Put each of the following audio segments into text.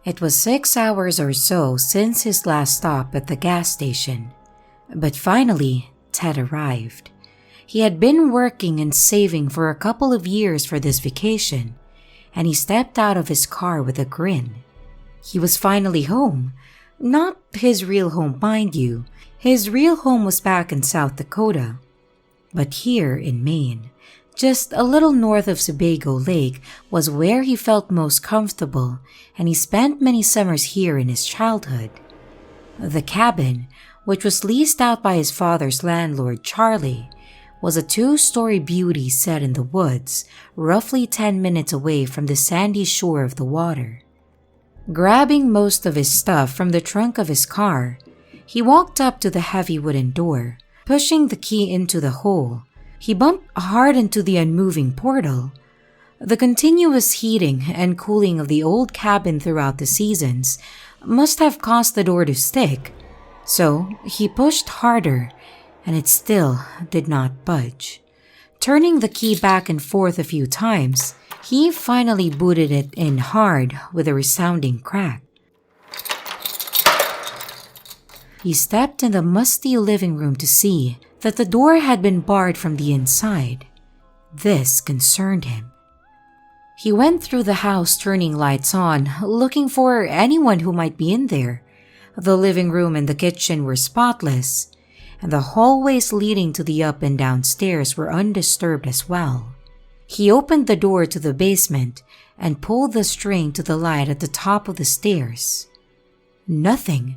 It was 6 hours or so since his last stop at the gas station. But finally, Ted arrived. He had been working and saving for a couple of years for this vacation, and he stepped out of his car with a grin. He was finally home. Not his real home, mind you. His real home was back in South Dakota. But here in Maine, just a little north of Sebago Lake, was where he felt most comfortable, and he spent many summers here in his childhood. The cabin, which was leased out by his father's landlord, Charlie, was a 2-story beauty set in the woods, roughly 10 minutes away from the sandy shore of the water. Grabbing most of his stuff from the trunk of his car, he walked up to the heavy wooden door. Pushing the key into the hole, he bumped hard into the unmoving portal. The continuous heating and cooling of the old cabin throughout the seasons must have caused the door to stick, so he pushed harder, and it still did not budge. Turning the key back and forth a few times, he finally booted it in hard with a resounding crack. He stepped in the musty living room to see that the door had been barred from the inside. This concerned him. He went through the house, turning lights on, looking for anyone who might be in there. The living room and the kitchen were spotless, and the hallways leading to the up and down stairs were undisturbed as well. He opened the door to the basement and pulled the string to the light at the top of the stairs. Nothing.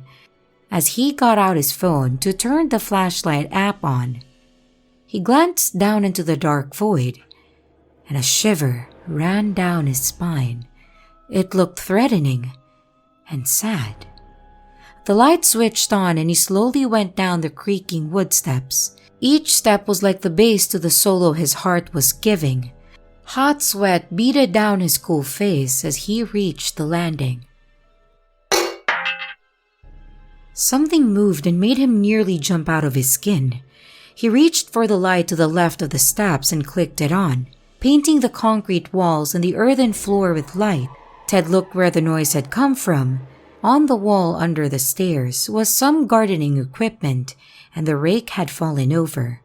As he got out his phone to turn the flashlight app on, he glanced down into the dark void, and a shiver ran down his spine. It looked threatening and sad. The light switched on and he slowly went down the creaking wood steps. Each step was like the base to the solo his heart was giving. Hot sweat beaded down his cool face as he reached the landing. Something moved and made him nearly jump out of his skin. He reached for the light to the left of the steps and clicked it on, painting the concrete walls and the earthen floor with light. Ted looked where the noise had come from. On the wall under the stairs was some gardening equipment, and the rake had fallen over.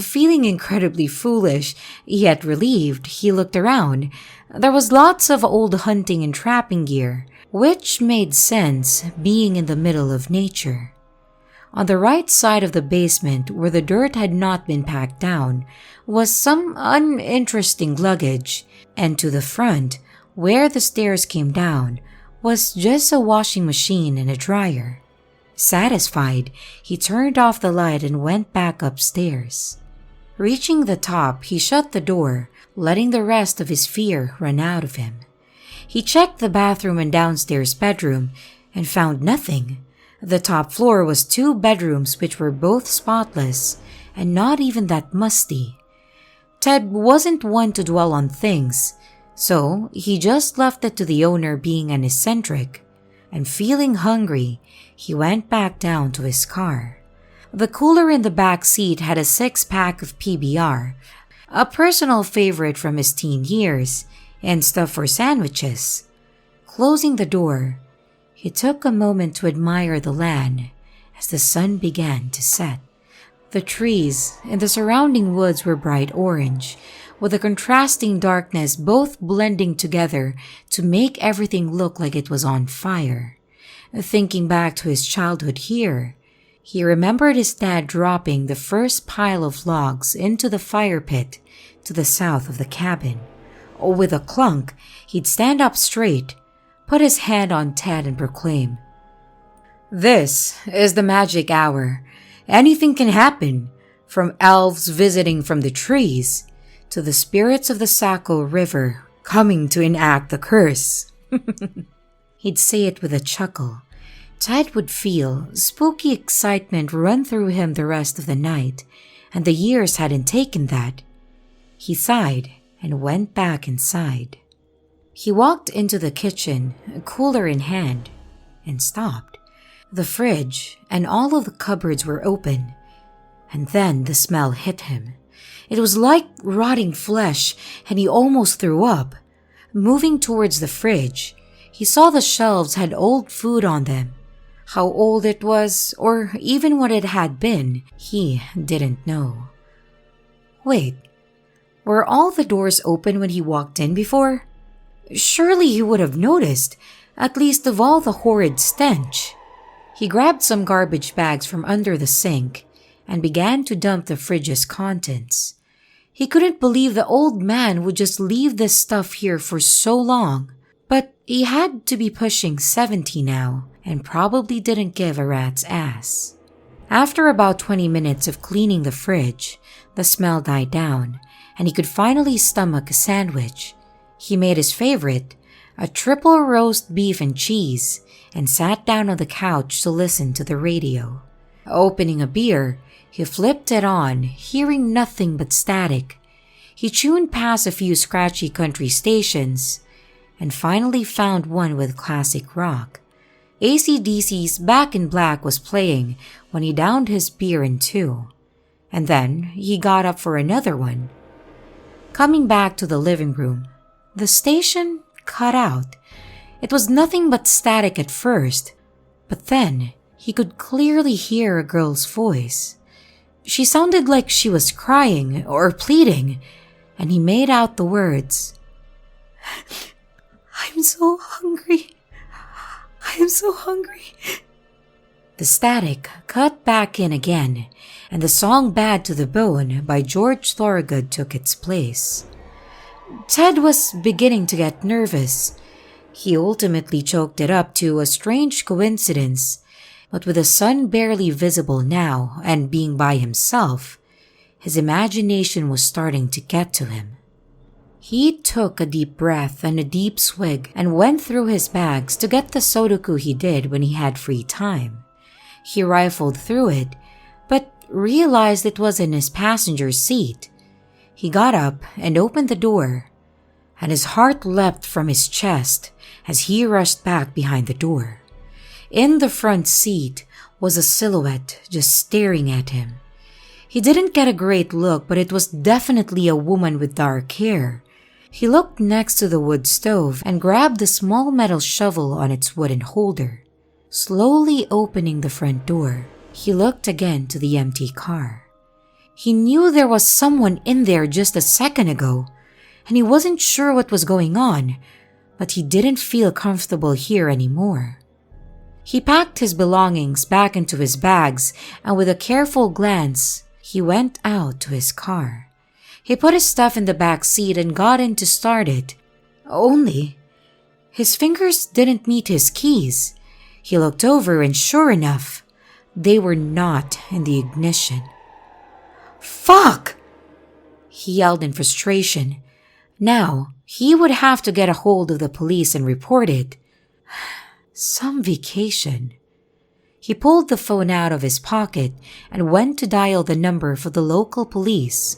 Feeling incredibly foolish, yet relieved, he looked around. There was lots of old hunting and trapping gear, which made sense being in the middle of nature. On the right side of the basement, where the dirt had not been packed down, was some uninteresting luggage, and to the front, where the stairs came down, was just a washing machine and a dryer. Satisfied, he turned off the light and went back upstairs. Reaching the top, he shut the door, letting the rest of his fear run out of him. He checked the bathroom and downstairs bedroom and found nothing. The top floor was 2 bedrooms which were both spotless and not even that musty. Ted wasn't one to dwell on things, so he just left it to the owner being an eccentric, and feeling hungry, he went back down to his car. The cooler in the back seat had a 6-pack of PBR, a personal favorite from his teen years, and stuff for sandwiches. Closing the door, he took a moment to admire the land as the sun began to set. The trees and the surrounding woods were bright orange, with a contrasting darkness both blending together to make everything look like it was on fire. Thinking back to his childhood here, he remembered his dad dropping the first pile of logs into the fire pit to the south of the cabin. With a clunk, he'd stand up straight, put his hand on Ted and proclaim, "This is the magic hour. Anything can happen, from elves visiting from the trees to the spirits of the Saco River coming to enact the curse." He'd say it with a chuckle. Ted would feel spooky excitement run through him the rest of the night, and the years hadn't taken that. He sighed and went back inside. He walked into the kitchen, cooler in hand, and stopped. The fridge and all of the cupboards were open, and then the smell hit him. It was like rotting flesh, and he almost threw up. Moving towards the fridge, He saw the shelves had old food on them. How old it was, or even what it had been, he didn't know. Wait, were all the doors open when he walked in before? Surely he would have noticed, at least of all the horrid stench. He grabbed some garbage bags from under the sink and began to dump the fridge's contents. He couldn't believe the old man would just leave this stuff here for so long, but he had to be pushing 70 now and probably didn't give a rat's ass. After about 20 minutes of cleaning the fridge, the smell died down and he could finally stomach a sandwich. He made his favorite, a triple roast beef and cheese, and sat down on the couch to listen to the radio. Opening a beer, he flipped it on, hearing nothing but static. He tuned past a few scratchy country stations and finally found one with classic rock. AC/DC's Back in Black was playing when he downed his beer in two, and then he got up for another one. Coming back to the living room, the station cut out. It was nothing but static at first, but then he could clearly hear a girl's voice. She sounded like she was crying or pleading, and he made out the words, "I'm so hungry. I'm so hungry." The static cut back in again, and the song Bad to the Bone by George Thorogood took its place. Ted was beginning to get nervous. He ultimately chalked it up to a strange coincidence, but with the sun barely visible now and being by himself, his imagination was starting to get to him. He took a deep breath and a deep swig and went through his bags to get the Sudoku he did when he had free time. He rifled through it, but realized it was in his passenger seat. He got up and opened the door, and his heart leapt from his chest as he rushed back behind the door. In the front seat was a silhouette just staring at him. He didn't get a great look, but it was definitely a woman with dark hair. He looked next to the wood stove and grabbed the small metal shovel on its wooden holder. Slowly opening the front door, he looked again to the empty car. He knew there was someone in there just a second ago, and he wasn't sure what was going on, but he didn't feel comfortable here anymore. He packed his belongings back into his bags, and with a careful glance, he went out to his car. He put his stuff in the back seat and got in to start it. Only, his fingers didn't meet his keys. He looked over and sure enough, they were not in the ignition. "Fuck!" he yelled in frustration. Now, he would have to get a hold of the police and report it. Some vacation. He pulled the phone out of his pocket and went to dial the number for the local police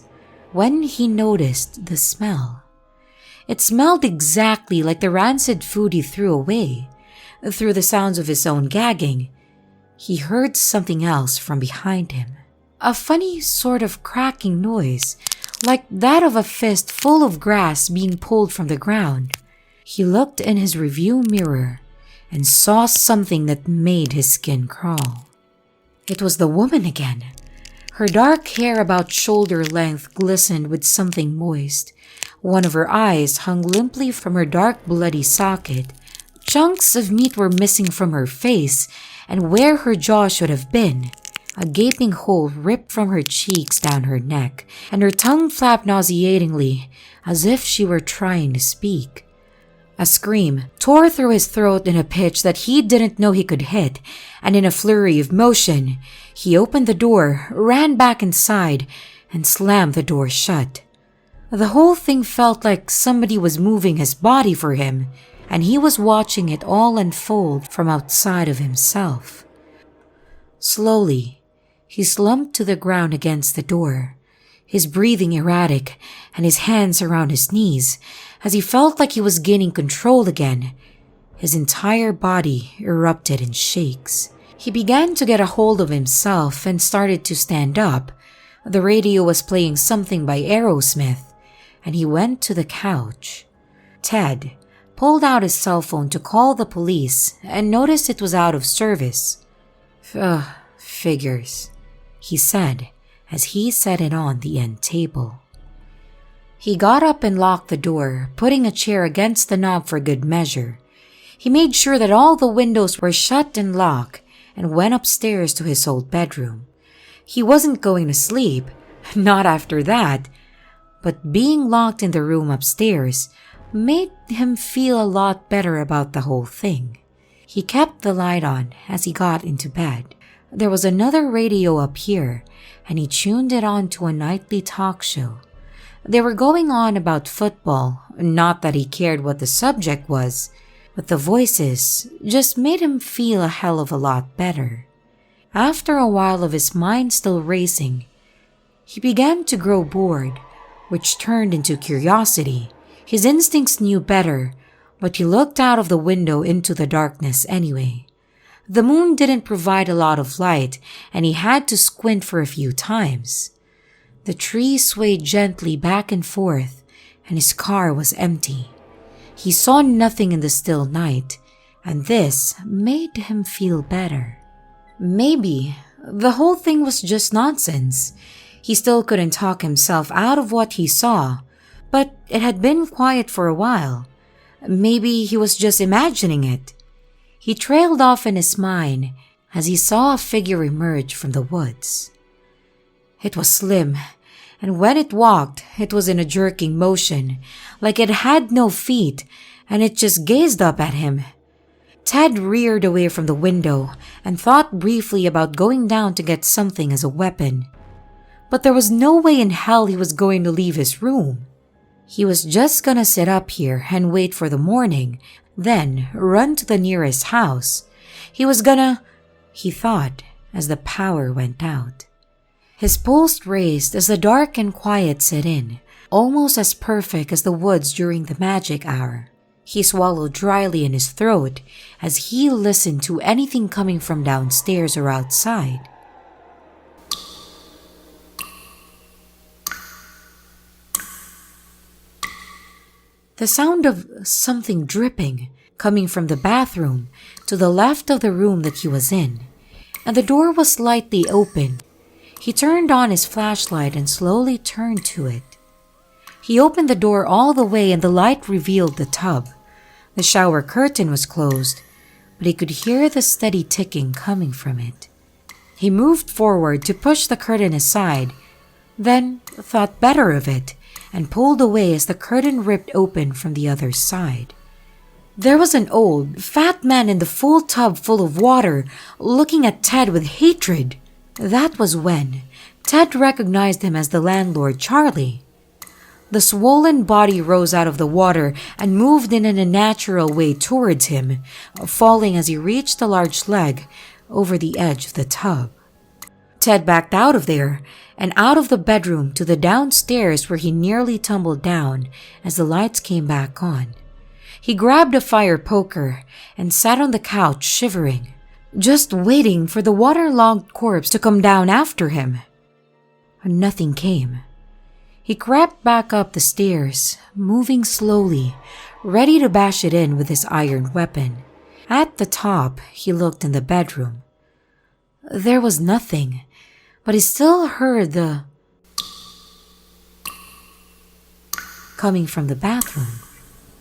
when he noticed the smell. It smelled exactly like the rancid food he threw away. Through the sounds of his own gagging, he heard something else from behind him. A funny sort of cracking noise, like that of a fist full of grass being pulled from the ground. He looked in his review mirror and saw something that made his skin crawl. It was the woman again. Her dark hair about shoulder length glistened with something moist. One of her eyes hung limply from her dark bloody socket. Chunks of meat were missing from her face, and where her jaw should have been, a gaping hole ripped from her cheeks down her neck, and her tongue flapped nauseatingly as if she were trying to speak. A scream tore through his throat in a pitch that he didn't know he could hit, and in a flurry of motion, he opened the door, ran back inside, and slammed the door shut. The whole thing felt like somebody was moving his body for him, and he was watching it all unfold from outside of himself. Slowly, he slumped to the ground against the door, his breathing erratic and his hands around his knees as he felt like he was gaining control again. His entire body erupted in shakes. He began to get a hold of himself and started to stand up. The radio was playing something by Aerosmith, and he went to the couch. Ted, pulled out his cell phone to call the police and noticed it was out of service. Figures, he said as he set it on the end table. He got up and locked the door, putting a chair against the knob for good measure. He made sure that all the windows were shut and locked and went upstairs to his old bedroom. He wasn't going to sleep, not after that, but being locked in the room upstairs made him feel a lot better about the whole thing. He kept the light on as he got into bed. There was another radio up here, and he tuned it on to a nightly talk show. They were going on about football, not that he cared what the subject was, but the voices just made him feel a hell of a lot better. After a while of his mind still racing, he began to grow bored, which turned into curiosity. His instincts knew better, but he looked out of the window into the darkness anyway. The moon didn't provide a lot of light, and he had to squint for a few times. The trees swayed gently back and forth, and his car was empty. He saw nothing in the still night, and this made him feel better. Maybe the whole thing was just nonsense. He still couldn't talk himself out of what he saw, but it had been quiet for a while. Maybe he was just imagining it. He trailed off in his mind as he saw a figure emerge from the woods. It was slim, and when it walked, it was in a jerking motion, like it had no feet, and it just gazed up at him. Ted reared away from the window and thought briefly about going down to get something as a weapon. But there was no way in hell he was going to leave his room. He was just gonna sit up here and wait for the morning, then run to the nearest house. He thought as the power went out. His pulse raced as the dark and quiet set in, almost as perfect as the woods during the magic hour. He swallowed dryly in his throat as he listened to anything coming from downstairs or outside. The sound of something dripping coming from the bathroom to the left of the room that he was in, and the door was slightly open. He turned on his flashlight and slowly turned to it. He opened the door all the way and the light revealed the tub. The shower curtain was closed, but he could hear the steady ticking coming from it. He moved forward to push the curtain aside, then thought better of it and pulled away as the curtain ripped open from the other side. There was an old, fat man in the full tub full of water, looking at Ted with hatred. That was when Ted recognized him as the landlord, Charlie. The swollen body rose out of the water and moved in a natural way towards him, falling as he reached the large leg over the edge of the tub. Ted backed out of there and out of the bedroom to the downstairs where he nearly tumbled down as the lights came back on. He grabbed a fire poker and sat on the couch shivering, just waiting for the waterlogged corpse to come down after him. Nothing came. He crept back up the stairs, moving slowly, ready to bash it in with his iron weapon. At the top, he looked in the bedroom. There was nothing, but he still heard the coming from the bathroom.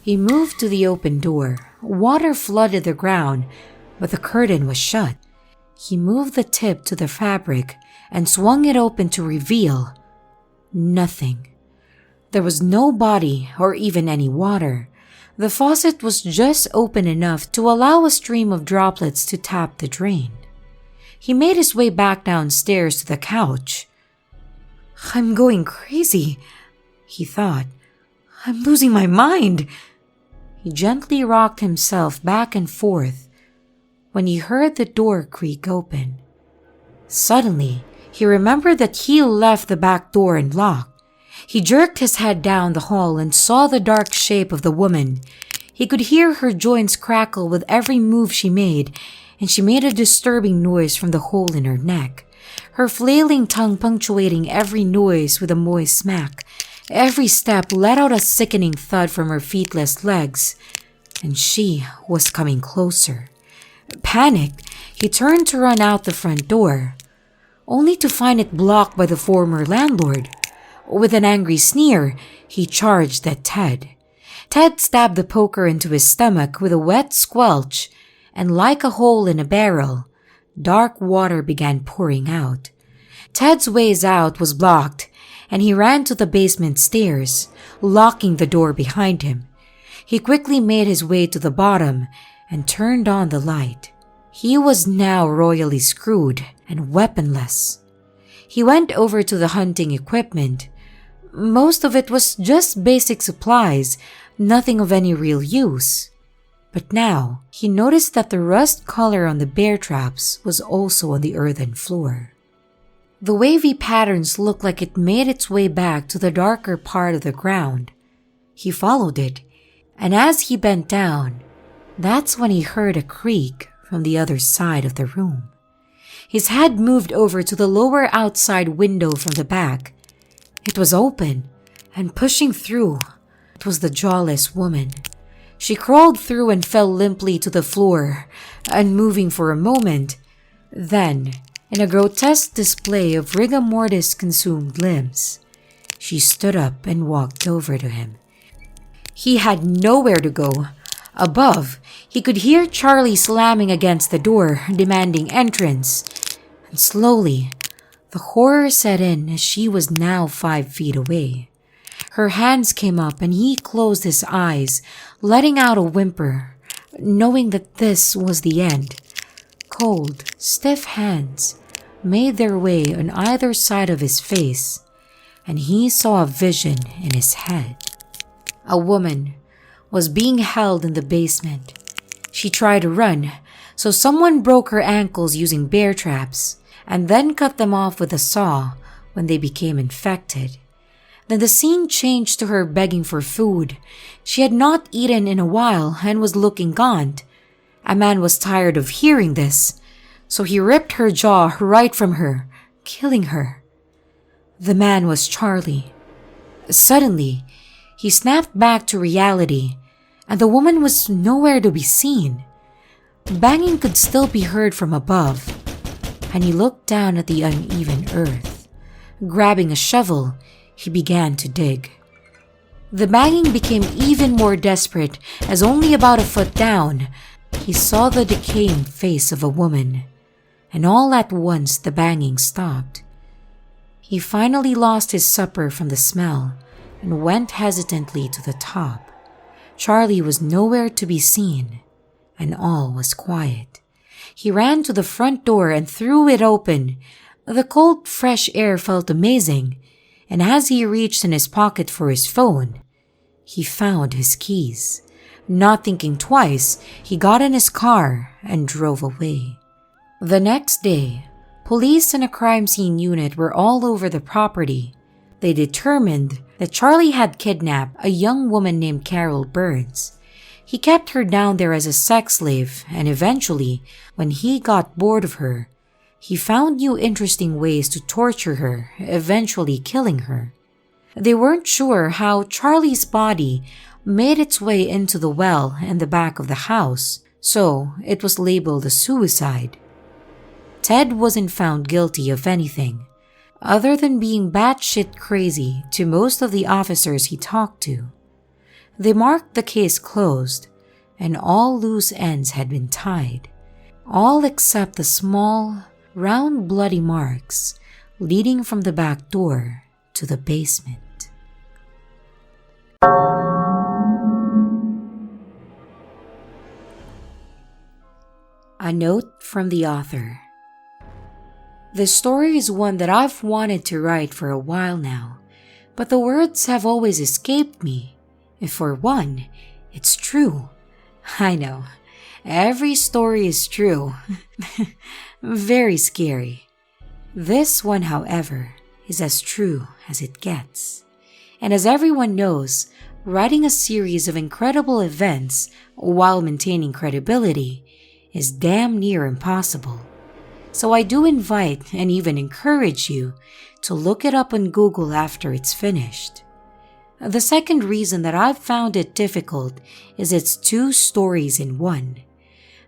He moved to the open door. Water flooded the ground, but the curtain was shut. He moved the tip to the fabric and swung it open to reveal nothing. There was no body or even any water. The faucet was just open enough to allow a stream of droplets to tap the drain. He made his way back downstairs to the couch. I'm going crazy, he thought. I'm losing my mind. He gently rocked himself back and forth when he heard the door creak open. Suddenly, he remembered that he left the back door unlocked. He jerked his head down the hall and saw the dark shape of the woman. He could hear her joints crackle with every move she made, and she made a disturbing noise from the hole in her neck, her flailing tongue punctuating every noise with a moist smack. Every step let out a sickening thud from her feetless legs. and she was coming closer. Panicked, he turned to run out the front door, only to find it blocked by the former landlord. With an angry sneer, he charged at Ted. Ted stabbed the poker into his stomach with a wet squelch, and like a hole in a barrel, dark water began pouring out. Ted's ways out was blocked, and he ran to the basement stairs, locking the door behind him. He quickly made his way to the bottom and turned on the light. He was now royally screwed and weaponless. He went over to the hunting equipment. Most of it was just basic supplies, nothing of any real use. But now, he noticed that the rust color on the bear traps was also on the earthen floor. The wavy patterns looked like it made its way back to the darker part of the ground. He followed it, and as he bent down, that's when he heard a creak from the other side of the room. His head moved over to the lower outside window from the back. It was open, and pushing through, it was the jawless woman. She crawled through and fell limply to the floor, unmoving for a moment. Then, in a grotesque display of rigor mortis-consumed limbs, she stood up and walked over to him. He had nowhere to go. Above, he could hear Charlie slamming against the door, demanding entrance. And slowly, the horror set in as she was now 5 feet away. Her hands came up and he closed his eyes, letting out a whimper, knowing that this was the end. Cold, stiff hands made their way on either side of his face, and he saw a vision in his head. A woman was being held in the basement. She tried to run, so someone broke her ankles using bear traps and then cut them off with a saw when they became infected. Then the scene changed to her begging for food. She had not eaten in a while and was looking gaunt. A man was tired of hearing this, so he ripped her jaw right from her, killing her. The man was Charlie. Suddenly, he snapped back to reality, and the woman was nowhere to be seen. Banging could still be heard from above, and he looked down at the uneven earth. Grabbing a shovel, he began to dig. The banging became even more desperate as only about a foot down, he saw the decaying face of a woman, and all at once the banging stopped. He finally lost his supper from the smell and went hesitantly to the top. Charlie was nowhere to be seen, and all was quiet. He ran to the front door and threw it open. The cold, fresh air felt amazing, and as he reached in his pocket for his phone, he found his keys. Not thinking twice, he got in his car and drove away. The next day, police and a crime scene unit were all over the property. They determined that Charlie had kidnapped a young woman named Carol Burns. He kept her down there as a sex slave, and eventually, when he got bored of her, he found new interesting ways to torture her, eventually killing her. They weren't sure how Charlie's body made its way into the well in the back of the house, so it was labeled a suicide. Ted wasn't found guilty of anything, other than being batshit crazy to most of the officers he talked to. They marked the case closed, and all loose ends had been tied, all except the small, round bloody marks leading from the back door to the basement. A note from the author. This story is one that I've wanted to write for a while now, but the words have always escaped me. If for one, it's true. I know, every story is true. Very scary. This one, however, is as true as it gets. And as everyone knows, writing a series of incredible events while maintaining credibility is damn near impossible. So I do invite and even encourage you to look it up on Google after it's finished. The second reason that I've found it difficult is it's two stories in one.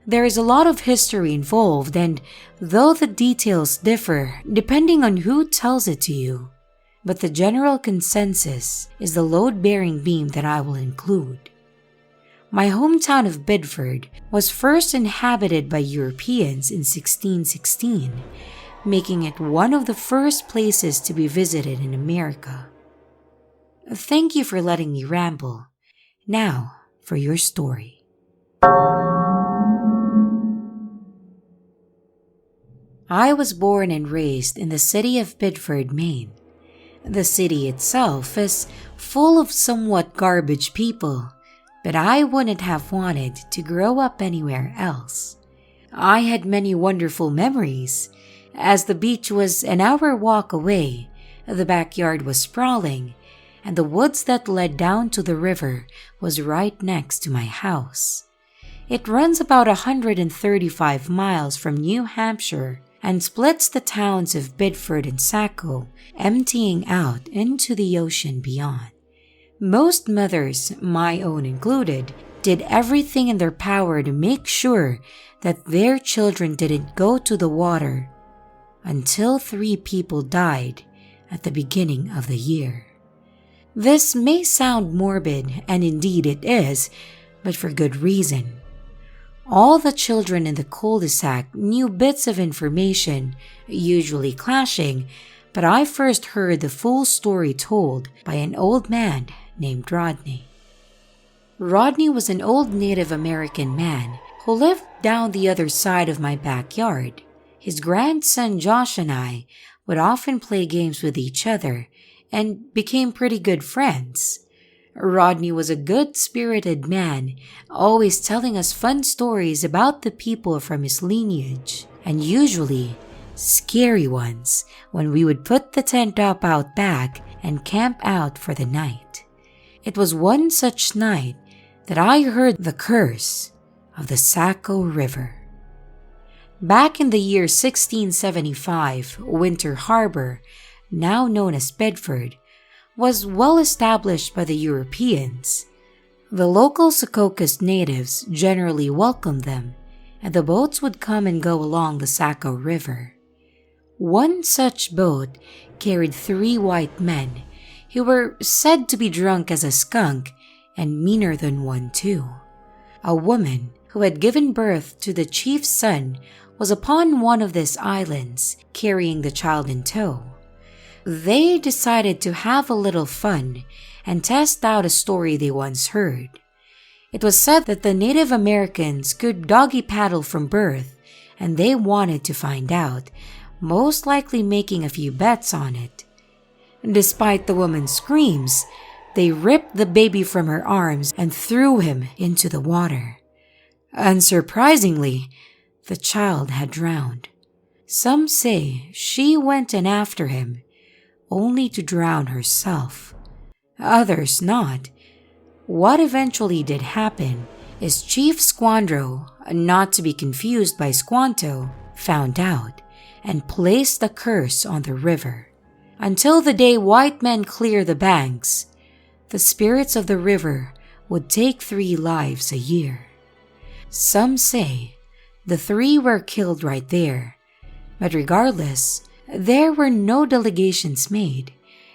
There is a lot of history involved, and though the details differ depending on who tells it to you, but the general consensus is the load-bearing beam that I will include. My hometown of Bedford was first inhabited by Europeans in 1616, making it one of the first places to be visited in America. Thank you for letting me ramble. Now for your story. I was born and raised in the city of Bedford, Maine. The city itself is full of somewhat garbage people, but I wouldn't have wanted to grow up anywhere else. I had many wonderful memories. As the beach was an hour walk away, the backyard was sprawling, and the woods that led down to the river was right next to my house. It runs about 135 miles from New Hampshire and splits the towns of Bedford and Saco, emptying out into the ocean beyond. Most mothers, my own included, did everything in their power to make sure that their children didn't go to the water until 3 people died at the beginning of the year. This may sound morbid, and indeed it is, but for good reason. All the children in the cul-de-sac knew bits of information, usually clashing, but I first heard the full story told by an old man named Rodney. Rodney was an old Native American man who lived down the other side of my backyard. His grandson Josh and I would often play games with each other and became pretty good friends. Rodney was a good-spirited man, always telling us fun stories about the people from his lineage, and usually scary ones when we would put the tent up out back and camp out for the night. It was one such night that I heard the curse of the Saco River. Back in the year 1675, Winter Harbor, now known as Bedford, was well established by the Europeans. The local Secaucus natives generally welcomed them, and the boats would come and go along the Saco River. One such boat carried 3 white men who were said to be drunk as a skunk and meaner than one too. A woman who had given birth to the chief's son was upon one of these islands, carrying the child in tow. They decided to have a little fun and test out a story they once heard. It was said that the Native Americans could doggy paddle from birth, and they wanted to find out, most likely making a few bets on it. Despite the woman's screams, they ripped the baby from her arms and threw him into the water. Unsurprisingly, the child had drowned. Some say she went in after him, only to drown herself. Others not. What eventually did happen is Chief Squandro, not to be confused by Squanto, found out and placed the curse on the river. Until the day white men clear the banks, the spirits of the river would take 3 lives a year. Some say the 3 were killed right there, but regardless, there were no delegations made.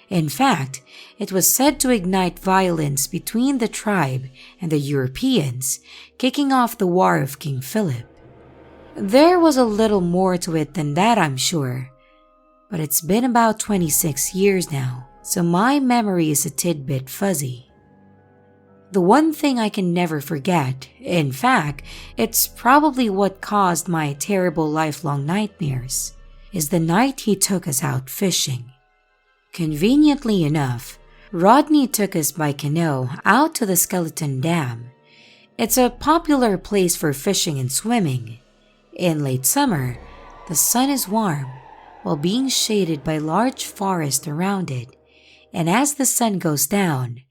In fact, it was said to ignite violence between the tribe and the Europeans, kicking off the War of King Philip. There was a little more to it than that, I'm sure, but it's been about 26 years now, so my memory is a tidbit fuzzy. The one thing I can never forget, in fact, it's probably what caused my terrible lifelong nightmares, is the night he took us out fishing. Conveniently enough, Rodney took us by canoe out to the Skeleton Dam. It's a popular place for fishing and swimming. In late summer, the sun is warm while being shaded by large forest around it, and as the sun goes down,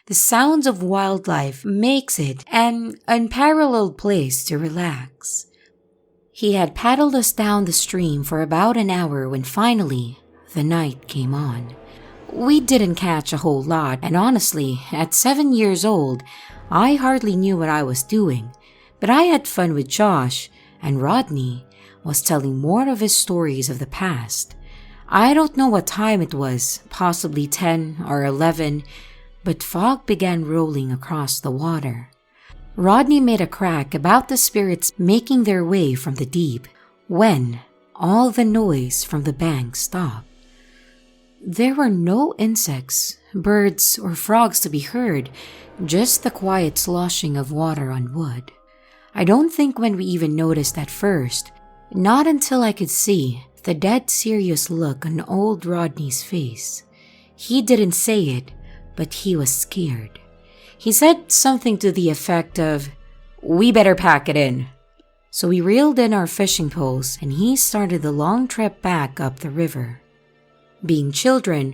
the sounds of wildlife makes it an unparalleled place to relax. He had paddled us down the stream for about an hour when finally the night came on. We didn't catch a whole lot, and honestly, at 7 years old, I hardly knew what I was doing. But I had fun with Josh, and Rodney was telling more of his stories of the past. I don't know what time it was, possibly 10 or 11, but fog began rolling across the water. Rodney made a crack about the spirits making their way from the deep, when all the noise from the bank stopped. There were no insects, birds, or frogs to be heard, just the quiet sloshing of water on wood. I don't think when we even noticed at first, not until I could see the dead serious look on old Rodney's face. He didn't say it, but he was scared. He said something to the effect of, "We better pack it in." So we reeled in our fishing poles and he started the long trip back up the river. Being children,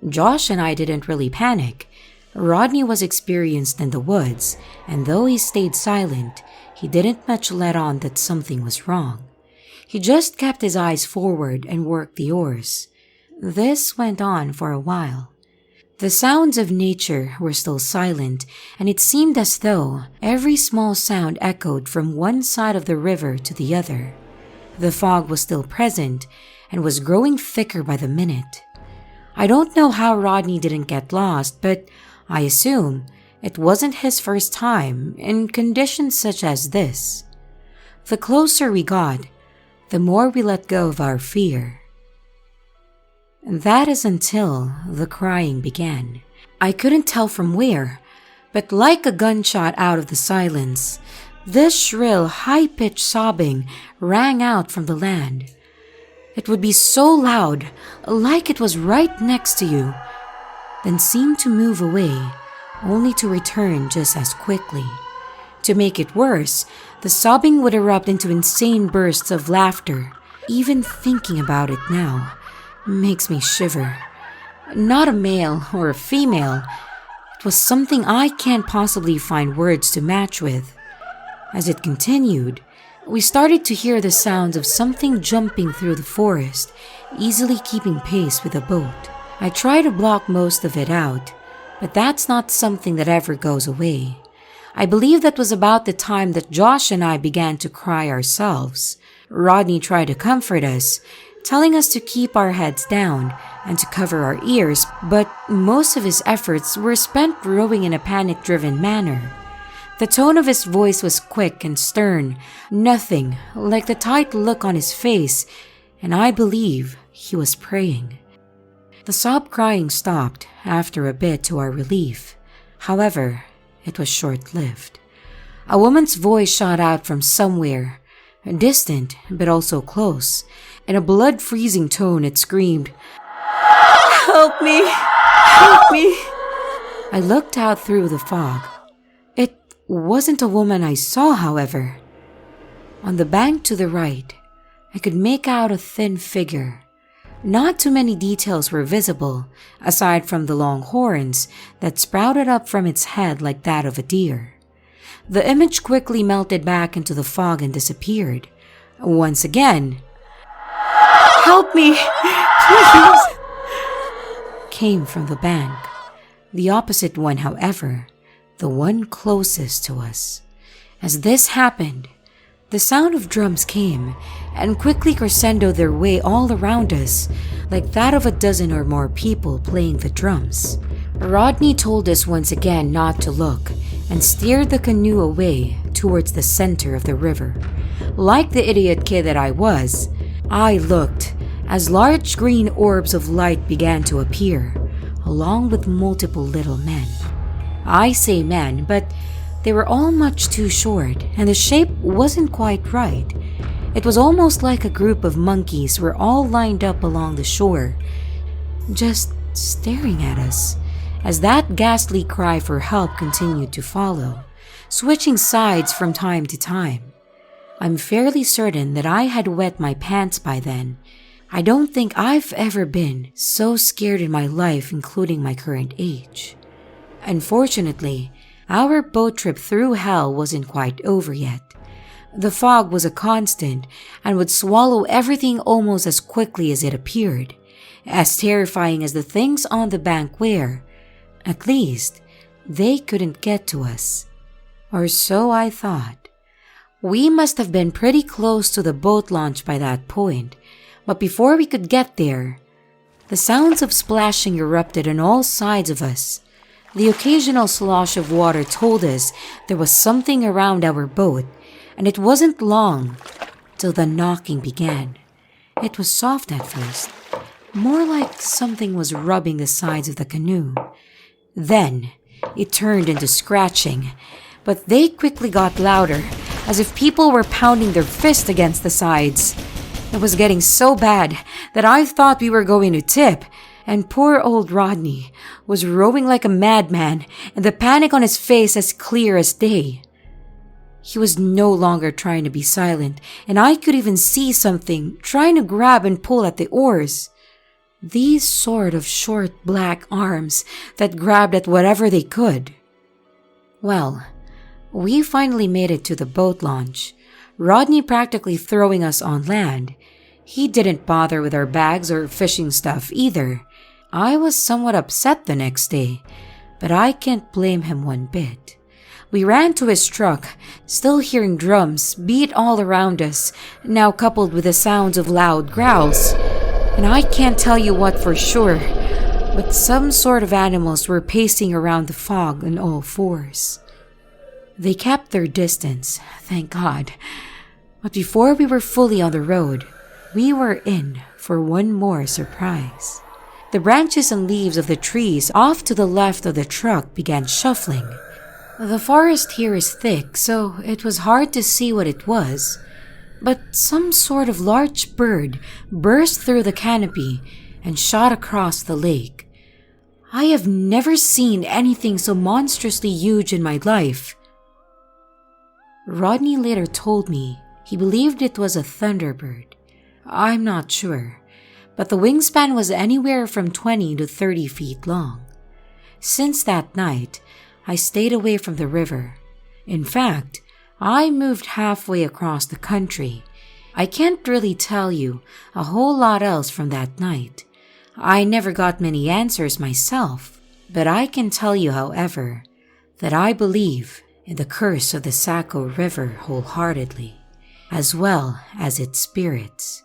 Josh and I didn't really panic. Rodney was experienced in the woods, and though he stayed silent, he didn't much let on that something was wrong. He just kept his eyes forward and worked the oars. This went on for a while. The sounds of nature were still silent, and it seemed as though every small sound echoed from one side of the river to the other. The fog was still present and was growing thicker by the minute. I don't know how Rodney didn't get lost, but I assume it wasn't his first time in conditions such as this. The closer we got, the more we let go of our fear. That is until the crying began. I couldn't tell from where, but like a gunshot out of the silence, this shrill, high-pitched sobbing rang out from the land. It would be so loud, like it was right next to you, then seem to move away, only to return just as quickly. To make it worse, the sobbing would erupt into insane bursts of laughter. Even thinking about it now makes me shiver. Not a male or a female, it was something I can't possibly find words to match with. As it continued, we started to hear the sounds of something jumping through the forest, easily keeping pace with a boat. I try to block most of it out, but that's not something that ever goes away. I believe that was about the time that Josh and I began to cry ourselves. Rodney tried to comfort us, telling us to keep our heads down and to cover our ears, but most of his efforts were spent rowing in a panic-driven manner. The tone of his voice was quick and stern, nothing like the tight look on his face, and I believe he was praying. The sob crying stopped after a bit to our relief. However, it was short-lived. A woman's voice shot out from somewhere, distant but also close. In a blood-freezing tone, it screamed, "Help me! Help me!" I looked out through the fog. It wasn't a woman I saw, however. On the bank to the right, I could make out a thin figure. Not too many details were visible, aside from the long horns that sprouted up from its head like that of a deer. The image quickly melted back into the fog and disappeared. Once again, "Help me, please!" came from the bank. The opposite one, however, the one closest to us. As this happened, the sound of drums came and quickly crescendoed their way all around us, like that of a dozen or more people playing the drums. Rodney told us once again not to look and steered the canoe away towards the center of the river. Like the idiot kid that I was, I looked as large green orbs of light began to appear, along with multiple little men. I say men, but they were all much too short, and the shape wasn't quite right. It was almost like a group of monkeys were all lined up along the shore, just staring at us, as that ghastly cry for help continued to follow, switching sides from time to time. I'm fairly certain that I had wet my pants by then. I don't think I've ever been so scared in my life, including my current age. Unfortunately, our boat trip through hell wasn't quite over yet. The fog was a constant and would swallow everything almost as quickly as it appeared. as terrifying as the things on the bank were. At least, they couldn't get to us. Or so I thought. We must have been pretty close to the boat launch by that point, but before we could get there, the sounds of splashing erupted on all sides of us. The occasional slosh of water told us there was something around our boat, and it wasn't long till the knocking began. It was soft at first, more like something was rubbing the sides of the canoe. Then it turned into scratching, but they quickly got louder, as if people were pounding their fist against the sides. It was getting so bad that I thought we were going to tip, and poor old Rodney was rowing like a madman, and the panic on his face as clear as day. He was no longer trying to be silent, and I could even see something trying to grab and pull at the oars. These sort of short black arms that grabbed at whatever they could. Well, we finally made it to the boat launch, Rodney practically throwing us on land. He didn't bother with our bags or fishing stuff either. I was somewhat upset the next day, but I can't blame him one bit. We ran to his truck, still hearing drums beat all around us, now coupled with the sounds of loud growls. And I can't tell you what for sure, but some sort of animals were pacing around the fog on all fours. They kept their distance, thank God. But before we were fully on the road, we were in for one more surprise. The branches and leaves of the trees off to the left of the truck began shuffling. The forest here is thick, so it was hard to see what it was, but some sort of large bird burst through the canopy and shot across the lake. I have never seen anything so monstrously huge in my life. Rodney later told me he believed it was a thunderbird. I'm not sure, but the wingspan was anywhere from 20 to 30 feet long. Since that night, I stayed away from the river. In fact, I moved halfway across the country. I can't really tell you a whole lot else from that night. I never got many answers myself, but I can tell you, however, that I believe in the curse of the Saco River wholeheartedly, as well as its spirits.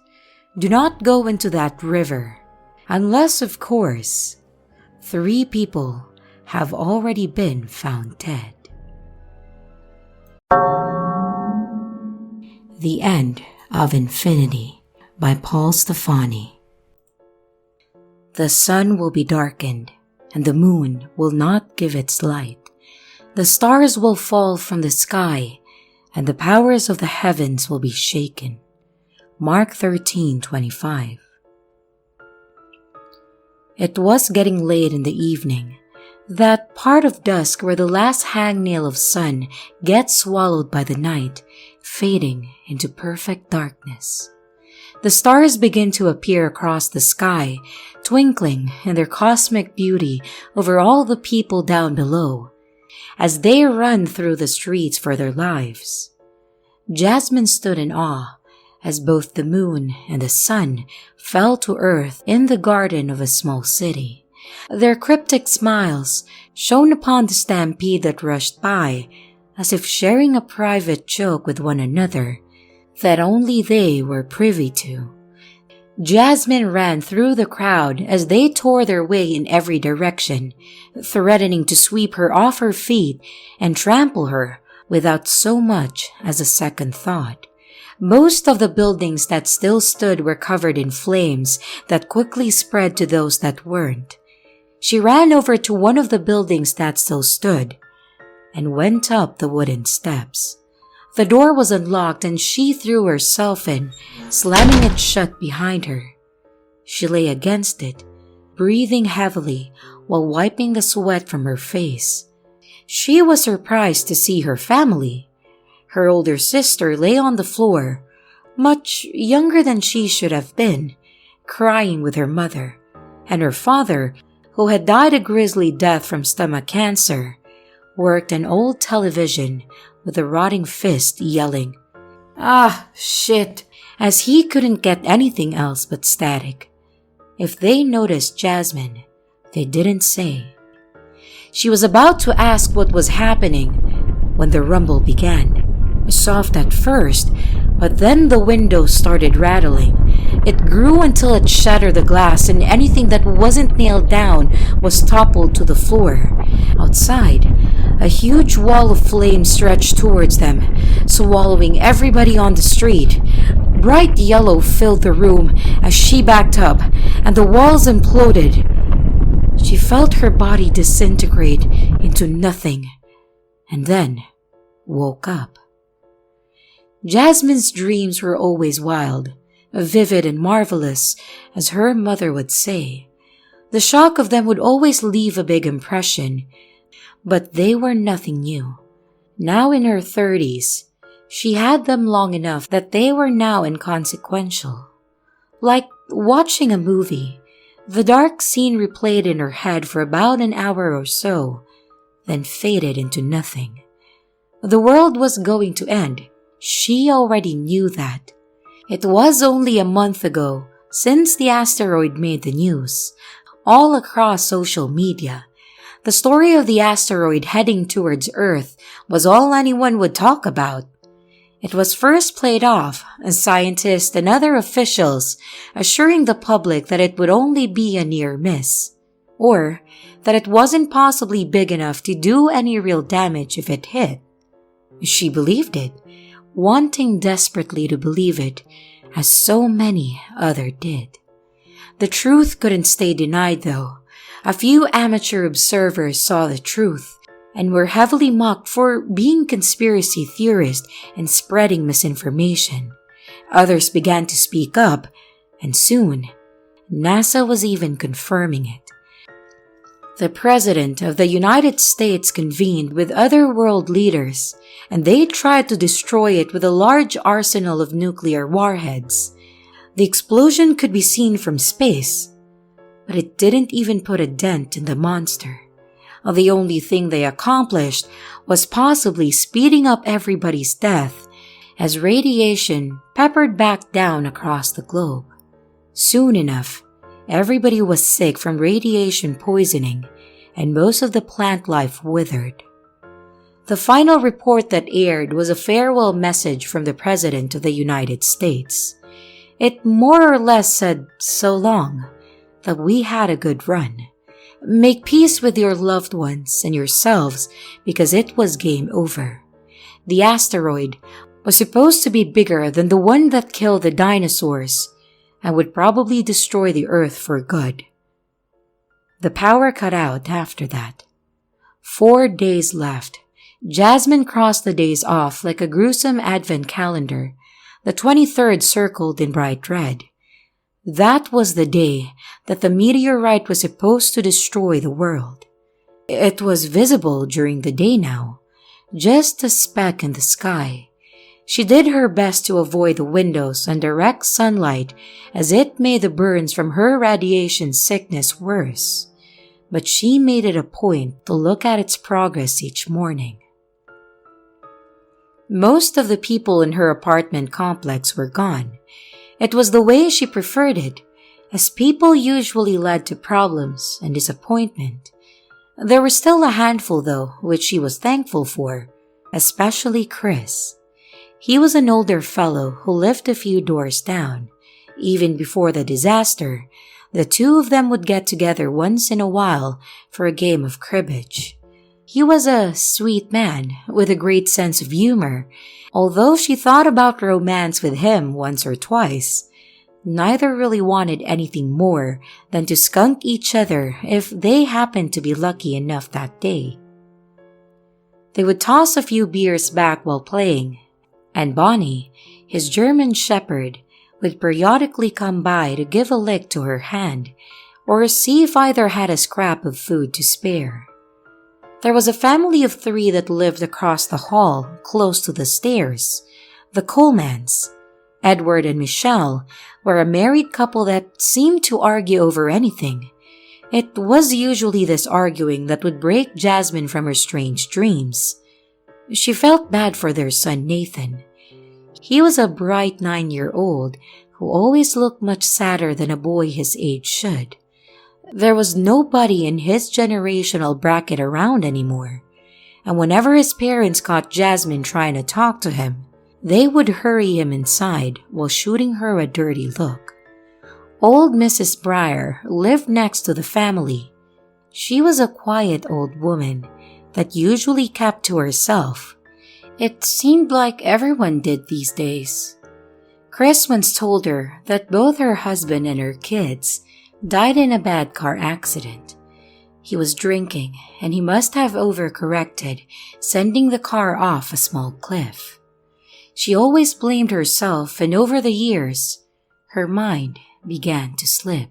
Do not go into that river, unless, of course, 3 people have already been found dead. The End of Infinity by Paul Stefani. The sun will be darkened, and the moon will not give its light. The stars will fall from the sky, and the powers of the heavens will be shaken. Mark 13:25. It was getting late in the evening, that part of dusk where the last hangnail of sun gets swallowed by the night, fading into perfect darkness. The stars begin to appear across the sky, twinkling in their cosmic beauty over all the people down below, as they run through the streets for their lives. Jasmine stood in awe as both the moon and the sun fell to earth in the garden of a small city. Their cryptic smiles shone upon the stampede that rushed by, as if sharing a private joke with one another that only they were privy to. Jasmine ran through the crowd as they tore their way in every direction, threatening to sweep her off her feet and trample her without so much as a second thought. Most of the buildings that still stood were covered in flames that quickly spread to those that weren't. She ran over to one of the buildings that still stood and went up the wooden steps. The door was unlocked and she threw herself in, slamming it shut behind her. She lay against it, breathing heavily while wiping the sweat from her face. She was surprised to see her family. Her older sister lay on the floor, much younger than she should have been, crying with her mother, and her father, who had died a grisly death from stomach cancer, worked an old television with a rotting fist, yelling, "Ah, shit," as he couldn't get anything else but static. If they noticed Jasmine, they didn't say. She was about to ask what was happening when the rumble began. Soft at first, but then the window started rattling. It grew until it shattered the glass, and anything that wasn't nailed down was toppled to the floor. Outside, a huge wall of flame stretched towards them, swallowing everybody on the street. Bright yellow filled the room as she backed up, and the walls imploded. She felt her body disintegrate into nothing, and then woke up. Jasmine's dreams were always wild, vivid and marvelous, as her mother would say. The shock of them would always leave a big impression, but they were nothing new. Now in her 30s, she had them long enough that they were now inconsequential. Like watching a movie, the dark scene replayed in her head for about an hour or so, then faded into nothing. The world was going to end. She already knew that. It was only a month ago since the asteroid made the news. All across social media, the story of the asteroid heading towards Earth was all anyone would talk about. It was first played off as scientists and other officials assuring the public that it would only be a near miss, or that it wasn't possibly big enough to do any real damage if it hit. She believed it, wanting desperately to believe it, as so many others did. The truth couldn't stay denied though. A few amateur observers saw the truth and were heavily mocked for being conspiracy theorists and spreading misinformation. Others began to speak up, and soon, NASA was even confirming it. The President of the United States convened with other world leaders, and they tried to destroy it with a large arsenal of nuclear warheads. The explosion could be seen from space, but it didn't even put a dent in the monster. The only thing they accomplished was possibly speeding up everybody's death as radiation peppered back down across the globe. Soon enough, everybody was sick from radiation poisoning, and most of the plant life withered. The final report that aired was a farewell message from the President of the United States. It more or less said, "So long, that we had a good run. Make peace with your loved ones and yourselves because it was game over." The asteroid was supposed to be bigger than the one that killed the dinosaurs and would probably destroy the Earth for good. The power cut out after that. 4 days left. Jasmine crossed the days off like a gruesome advent calendar. The 23rd circled in bright red. That was the day that the meteorite was supposed to destroy the world. It was visible during the day now, just a speck in the sky. She did her best to avoid the windows and direct sunlight as it made the burns from her radiation sickness worse. But she made it a point to look at its progress each morning. Most of the people in her apartment complex were gone. It was the way she preferred it, as people usually led to problems and disappointment. There were still a handful though, which she was thankful for, especially Chris. He was an older fellow who lived a few doors down. Even before the disaster, the two of them would get together once in a while for a game of cribbage. He was a sweet man with a great sense of humor. Although she thought about romance with him once or twice, neither really wanted anything more than to skunk each other if they happened to be lucky enough that day. They would toss a few beers back while playing, and Bonnie, his German shepherd, would periodically come by to give a lick to her hand or see if either had a scrap of food to spare. There was a family of 3 that lived across the hall, close to the stairs. The Colemans, Edward and Michelle, were a married couple that seemed to argue over anything. It was usually this arguing that would break Jasmine from her strange dreams. She felt bad for their son Nathan. He was a bright 9-year-old who always looked much sadder than a boy his age should. There was nobody in his generational bracket around anymore, and whenever his parents caught Jasmine trying to talk to him, they would hurry him inside while shooting her a dirty look. Old Mrs. Breyer lived next to the family. She was a quiet old woman that usually kept to herself. It seemed like everyone did these days. Chris once told her that both her husband and her kids died in a bad car accident. He was drinking, and he must have overcorrected, sending the car off a small cliff. She always blamed herself, and over the years, her mind began to slip.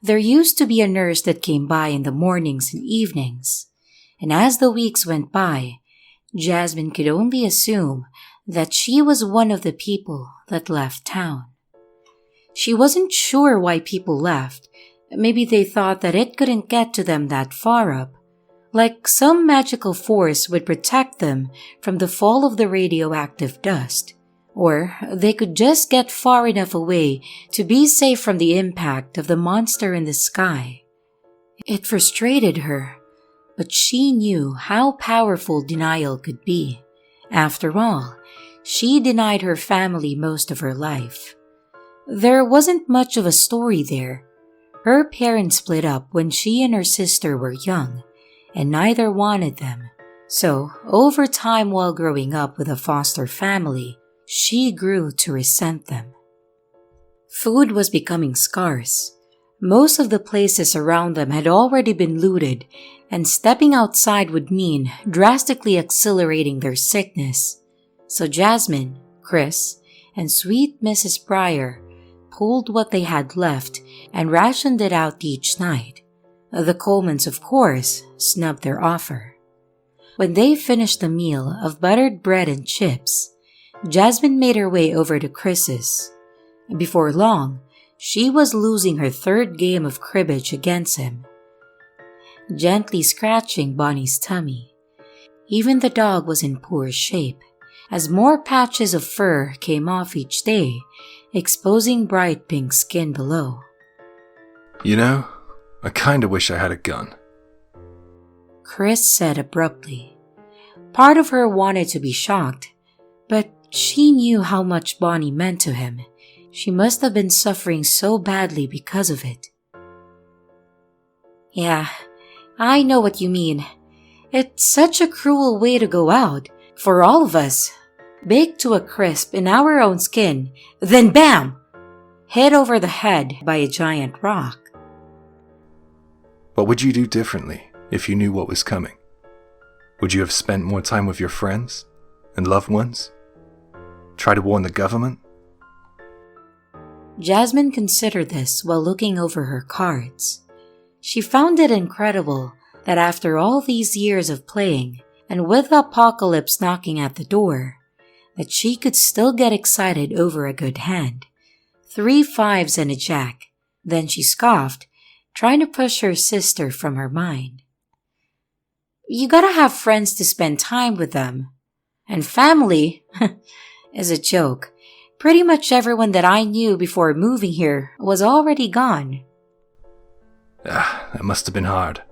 There used to be a nurse that came by in the mornings and evenings, and as the weeks went by, Jasmine could only assume that she was one of the people that left town. She wasn't sure why people left. Maybe they thought that it couldn't get to them that far up, like some magical force would protect them from the fall of the radioactive dust, or they could just get far enough away to be safe from the impact of the monster in the sky. It frustrated her, but she knew how powerful denial could be. After all, she denied her family most of her life. There wasn't much of a story there. Her parents split up when she and her sister were young, and neither wanted them. So, over time while growing up with a foster family, she grew to resent them. Food was becoming scarce. Most of the places around them had already been looted, and stepping outside would mean drastically accelerating their sickness. So Jasmine, Chris, and sweet Mrs. Breyer pulled what they had left and rationed it out each night. The Colemans, of course, snubbed their offer. When they finished the meal of buttered bread and chips, Jasmine made her way over to Chris's. Before long, she was losing her third game of cribbage against him, gently scratching Bonnie's tummy. Even the dog was in poor shape, as more patches of fur came off each day, exposing bright pink skin below. You know, I kinda wish I had a gun, Chris said abruptly. Part of her wanted to be shocked, but she knew how much Bonnie meant to him. She must have been suffering so badly because of it. Yeah, I know what you mean. It's such a cruel way to go out, for all of us. Baked to a crisp in our own skin, then bam! Hit over the head by a giant rock. What would you do differently if you knew what was coming? Would you have spent more time with your friends and loved ones? Try to warn the government? Jasmine considered this while looking over her cards. She found it incredible that after all these years of playing, and with the apocalypse knocking at the door, that she could still get excited over a good hand. 3 5s and a jack. Then she scoffed, trying to push her sister from her mind. You gotta have friends to spend time with them. And family is a joke. Pretty much everyone that I knew before moving here was already gone. That must have been hard.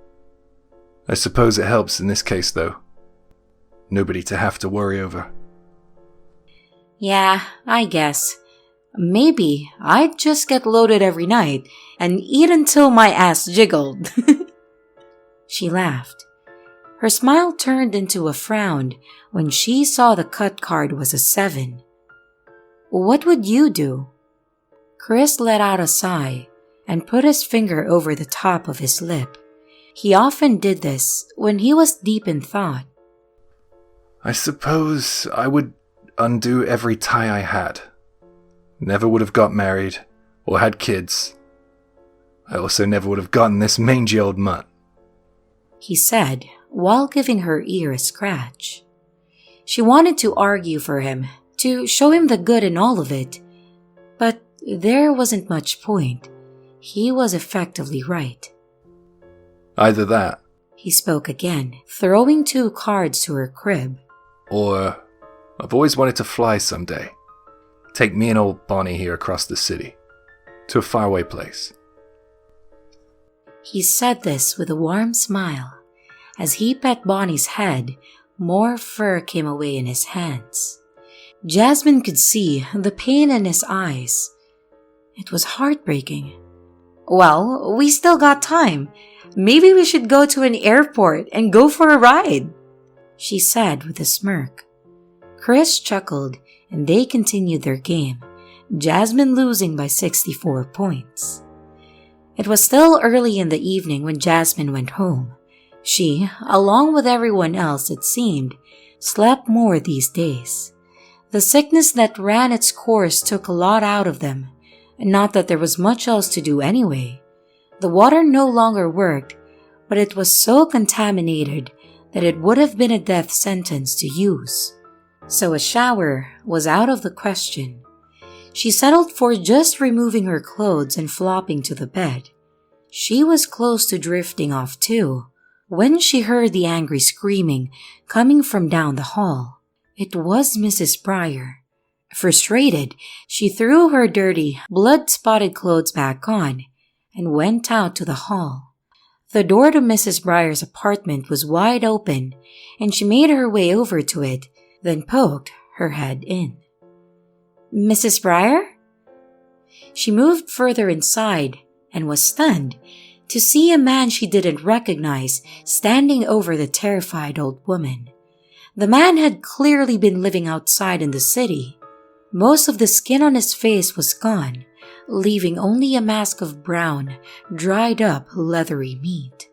I suppose it helps in this case, though. Nobody to have to worry over. Yeah, I guess. Maybe I'd just get loaded every night and eat until my ass jiggled. She laughed. Her smile turned into a frown when she saw the cut card was a 7. What would you do? Chris let out a sigh and put his finger over the top of his lip. He often did this when he was deep in thought. I suppose I would undo every tie I had. Never would have got married or had kids. I also never would have gotten this mangy old mutt, he said while giving her ear a scratch. She wanted to argue for him, to show him the good in all of it, but there wasn't much point. He was effectively right. Either that, he spoke again, throwing 2 cards to her crib, or I've always wanted to fly someday. take me and old Bonnie here across the city, to a faraway place. He said this with a warm smile. As he pet Bonnie's head, more fur came away in his hands. Jasmine could see the pain in his eyes. It was heartbreaking. "Well, we still got time. Maybe we should go to an airport and go for a ride," she said with a smirk. Chris chuckled and they continued their game, Jasmine losing by 64 points. It was still early in the evening when Jasmine went home. She, along with everyone else it seemed, slept more these days. The sickness that ran its course took a lot out of them, and not that there was much else to do anyway. The water no longer worked, but it was so contaminated that it would have been a death sentence to use. So a shower was out of the question. She settled for just removing her clothes and flopping to the bed. She was close to drifting off too, when she heard the angry screaming coming from down the hall. It was Mrs. Pryor. Frustrated, she threw her dirty, blood-spotted clothes back on and went out to the hall. The door to Mrs. Pryor's apartment was wide open, and she made her way over to it, then poked her head in. "Mrs. Pryor?" She moved further inside and was stunned to see a man she didn't recognize standing over the terrified old woman. The man had clearly been living outside in the city. Most of the skin on his face was gone, leaving only a mask of brown, dried up, leathery meat.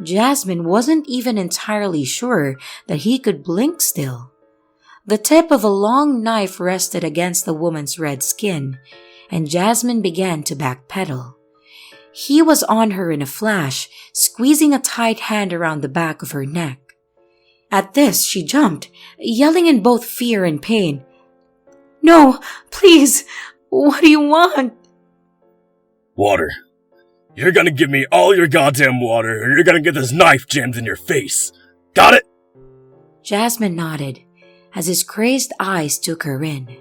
Jasmine wasn't even entirely sure that he could blink still. The tip of a long knife rested against the woman's red skin, and Jasmine began to backpedal. He was on her in a flash, squeezing a tight hand around the back of her neck. At this, she jumped, yelling in both fear and pain. "No, please, what do you want?" "Water. You're gonna give me all your goddamn water, or you're gonna get this knife jammed in your face. Got it?" Jasmine nodded, as his crazed eyes took her in.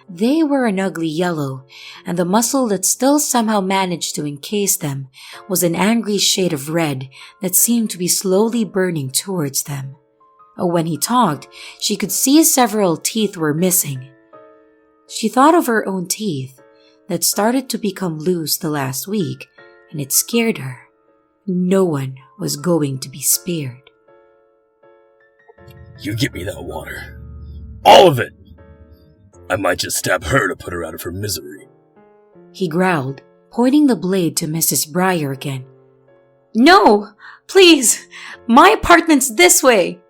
They were an ugly yellow, and the muscle that still somehow managed to encase them was an angry shade of red that seemed to be slowly burning towards them. When he talked, she could see several teeth were missing. She thought of her own teeth that started to become loose the last week, and it scared her. No one was going to be spared. "You get me that water. All of it. I might just stab her to put her out of her misery," he growled, pointing the blade to Mrs. Pryor again. "No, please, my apartment's this way,"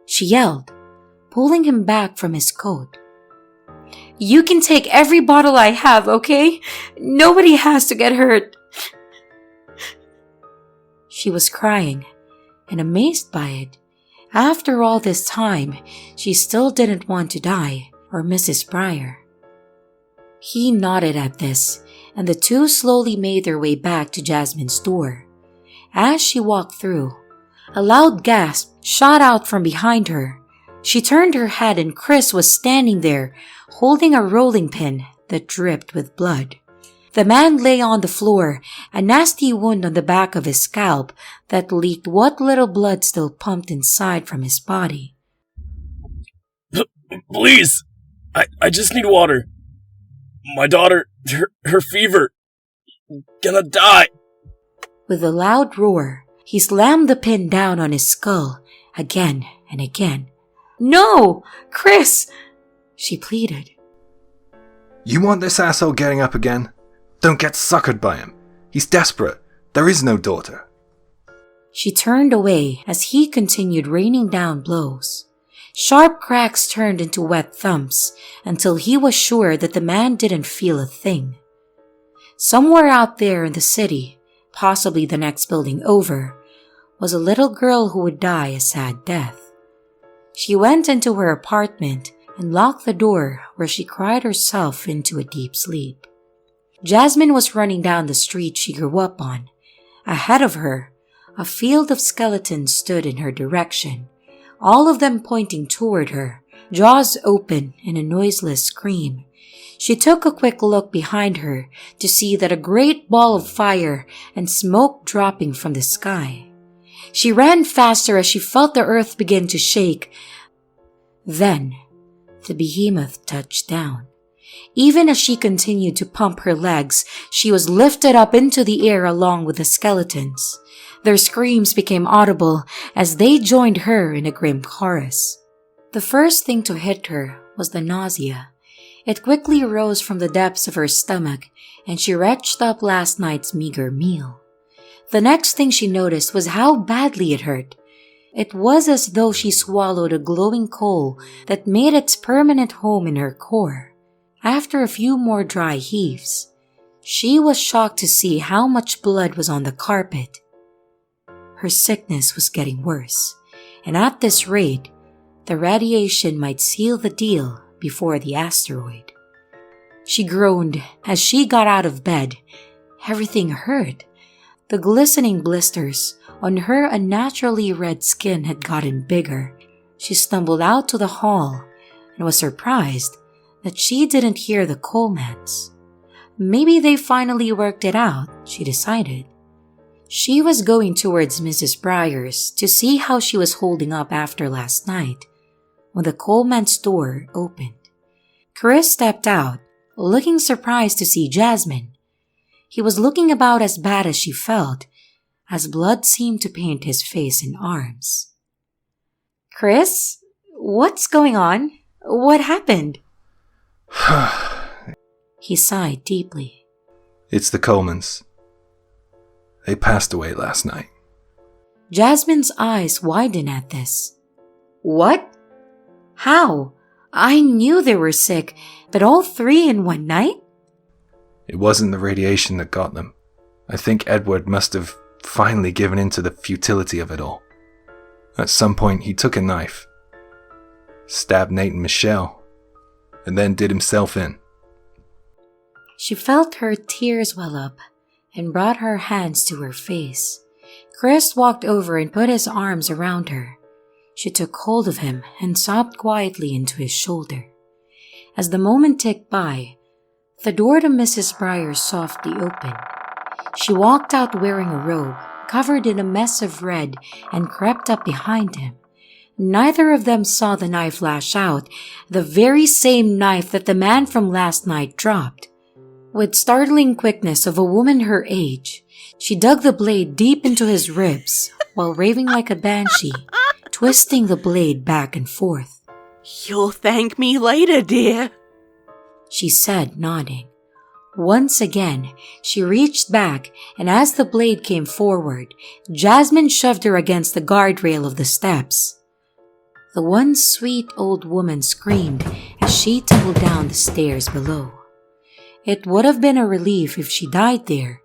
she yelled, pulling him back from his coat. "You can take every bottle I have, okay? Nobody has to get hurt." She was crying and amazed by it. After all this time, she still didn't want to die, or Mrs. Pryor. He nodded at this, and the two slowly made their way back to Jasmine's door. As she walked through, a loud gasp shot out from behind her. She turned her head and Chris was standing there, holding a rolling pin that dripped with blood. The man lay on the floor, a nasty wound on the back of his scalp that leaked what little blood still pumped inside from his body. "Please, I just need water. My daughter, her fever, gonna die." With a loud roar, he slammed the pin down on his skull again and again. "No, Chris," she pleaded. You want this asshole getting up again? Don't get suckered by him. He's desperate. There is no daughter. She turned away as he continued raining down blows. Sharp cracks turned into wet thumps until he was sure that the man didn't feel a thing. Somewhere out there in the city, possibly the next building over, was a little girl who would die a sad death. She went into her apartment and locked the door where she cried herself into a deep sleep. Jasmine was running down the street she grew up on. Ahead of her, a field of skeletons stood in her direction, all of them pointing toward her, jaws open in a noiseless scream. She took a quick look behind her to see that a great ball of fire and smoke dropping from the sky. She ran faster as she felt the earth begin to shake. Then, the behemoth touched down. Even as she continued to pump her legs, she was lifted up into the air along with the skeletons. Their screams became audible as they joined her in a grim chorus. The first thing to hit her was the nausea. It quickly rose from the depths of her stomach, and she retched up last night's meager meal. The next thing she noticed was how badly it hurt. It was as though she swallowed a glowing coal that made its permanent home in her core. After a few more dry heaves, she was shocked to see how much blood was on the carpet. Her sickness was getting worse, and at this rate, the radiation might seal the deal before the asteroid. She groaned as she got out of bed. Everything hurt. The glistening blisters on her unnaturally red skin had gotten bigger. She stumbled out to the hall and was surprised that she didn't hear the Colemans. Maybe they finally worked it out, she decided. She was going towards Mrs. Breyer's to see how she was holding up after last night when the Coleman's door opened. Chris stepped out, looking surprised to see Jasmine. He was looking about as bad as she felt, as blood seemed to paint his face and arms. Chris? What's going on? What happened? He sighed deeply. It's the Colemans. They passed away last night. Jasmine's eyes widened at this. What? How? I knew they were sick, but all three in one night? It wasn't the radiation that got them. I think Edward must have finally given in to the futility of it all. At some point, he took a knife, stabbed Nate and Michelle, and then did himself in. She felt her tears well up and brought her hands to her face. Chris walked over and put his arms around her. She took hold of him and sobbed quietly into his shoulder. As the moment ticked by, the door to Mrs. Breyer softly opened. She walked out wearing a robe, covered in a mess of red, and crept up behind him. Neither of them saw the knife lash out, the very same knife that the man from last night dropped. With startling quickness of a woman her age, she dug the blade deep into his ribs while raving like a banshee, twisting the blade back and forth. "You'll thank me later, dear," she said, nodding. Once again, she reached back, and as the blade came forward, Jasmine shoved her against the guardrail of the steps. The one sweet old woman screamed as she tumbled down the stairs below. It would have been a relief if she died there,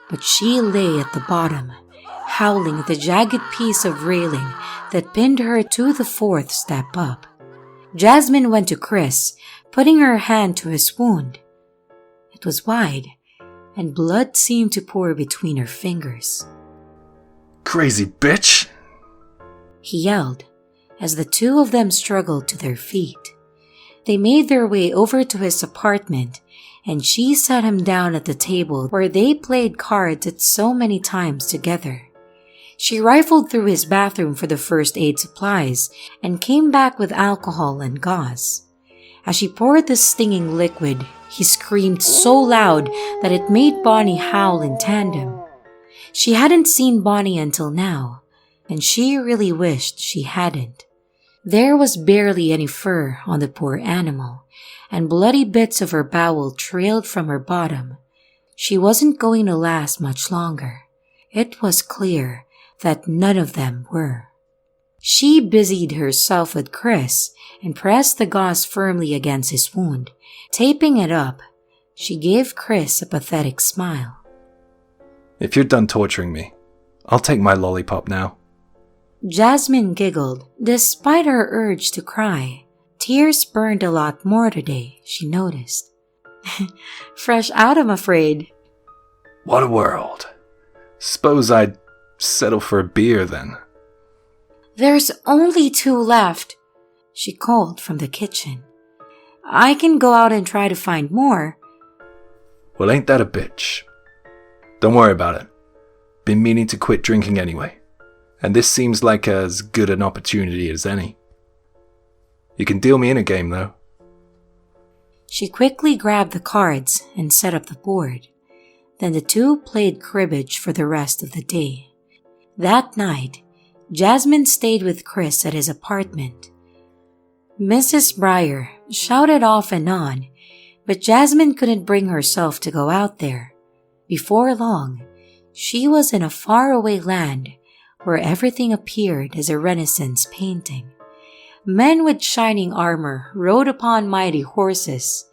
but she lay at the bottom, howling at the jagged piece of railing that pinned her to the fourth step up. Jasmine went to Chris, putting her hand to his wound. It was wide, and blood seemed to pour between her fingers. Crazy bitch! He yelled as the two of them struggled to their feet. They made their way over to his apartment, and she sat him down at the table where they played cards at so many times together. She rifled through his bathroom for the first aid supplies and came back with alcohol and gauze. As she poured the stinging liquid, he screamed so loud that it made Bonnie howl in tandem. She hadn't seen Bonnie until now, and she really wished she hadn't. There was barely any fur on the poor animal, and bloody bits of her bowel trailed from her bottom. She wasn't going to last much longer. It was clear that none of them were. She busied herself with Chris and pressed the gauze firmly against his wound. Taping it up, she gave Chris a pathetic smile. If you're done torturing me, I'll take my lollipop now. Jasmine giggled, despite her urge to cry. Tears burned a lot more today, she noticed. Fresh out, I'm afraid. What a world. Suppose I'd settle for a beer then. There's only 2 left. she called from the kitchen. "I can go out and try to find more." Well, ain't that a bitch? Don't worry about it. Been meaning to quit drinking anyway, and this seems like as good an opportunity as any. You can deal me in a game, though. She quickly grabbed the cards and set up the board. Then the two played cribbage for the rest of the day. That night, Jasmine stayed with Chris at his apartment. Mrs. Breyer shouted off and on, but Jasmine couldn't bring herself to go out there. Before long, she was in a faraway land where everything appeared as a Renaissance painting. Men with shining armor rode upon mighty horses.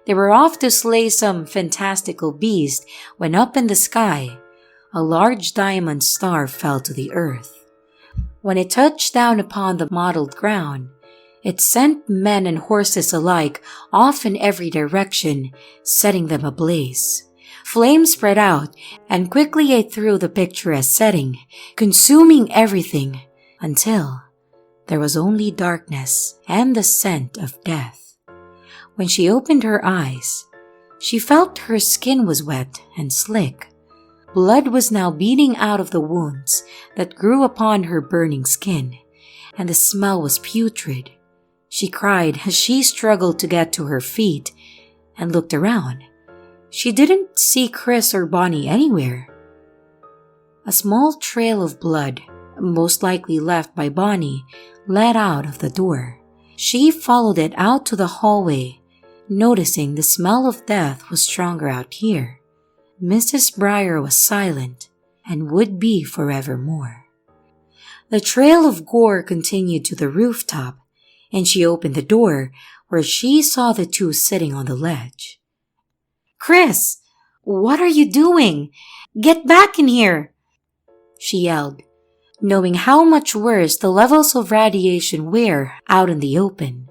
They were off to slay some fantastical beast when up in the sky, a large diamond star fell to the earth. When it touched down upon the mottled ground, it sent men and horses alike off in every direction, setting them ablaze. Flames spread out and quickly ate through the picturesque setting, consuming everything until there was only darkness and the scent of death. When she opened her eyes, she felt her skin was wet and slick. Blood was now beading out of the wounds that grew upon her burning skin, and the smell was putrid. She cried as she struggled to get to her feet and looked around. She didn't see Chris or Bonnie anywhere. A small trail of blood, most likely left by Bonnie, led out of the door. She followed it out to the hallway, noticing the smell of death was stronger out here. Mrs. Breyer was silent and would be forevermore. The trail of gore continued to the rooftop, and she opened the door where she saw the two sitting on the ledge. "Chris, what are you doing? Get back in here!" she yelled, knowing how much worse the levels of radiation were out in the open.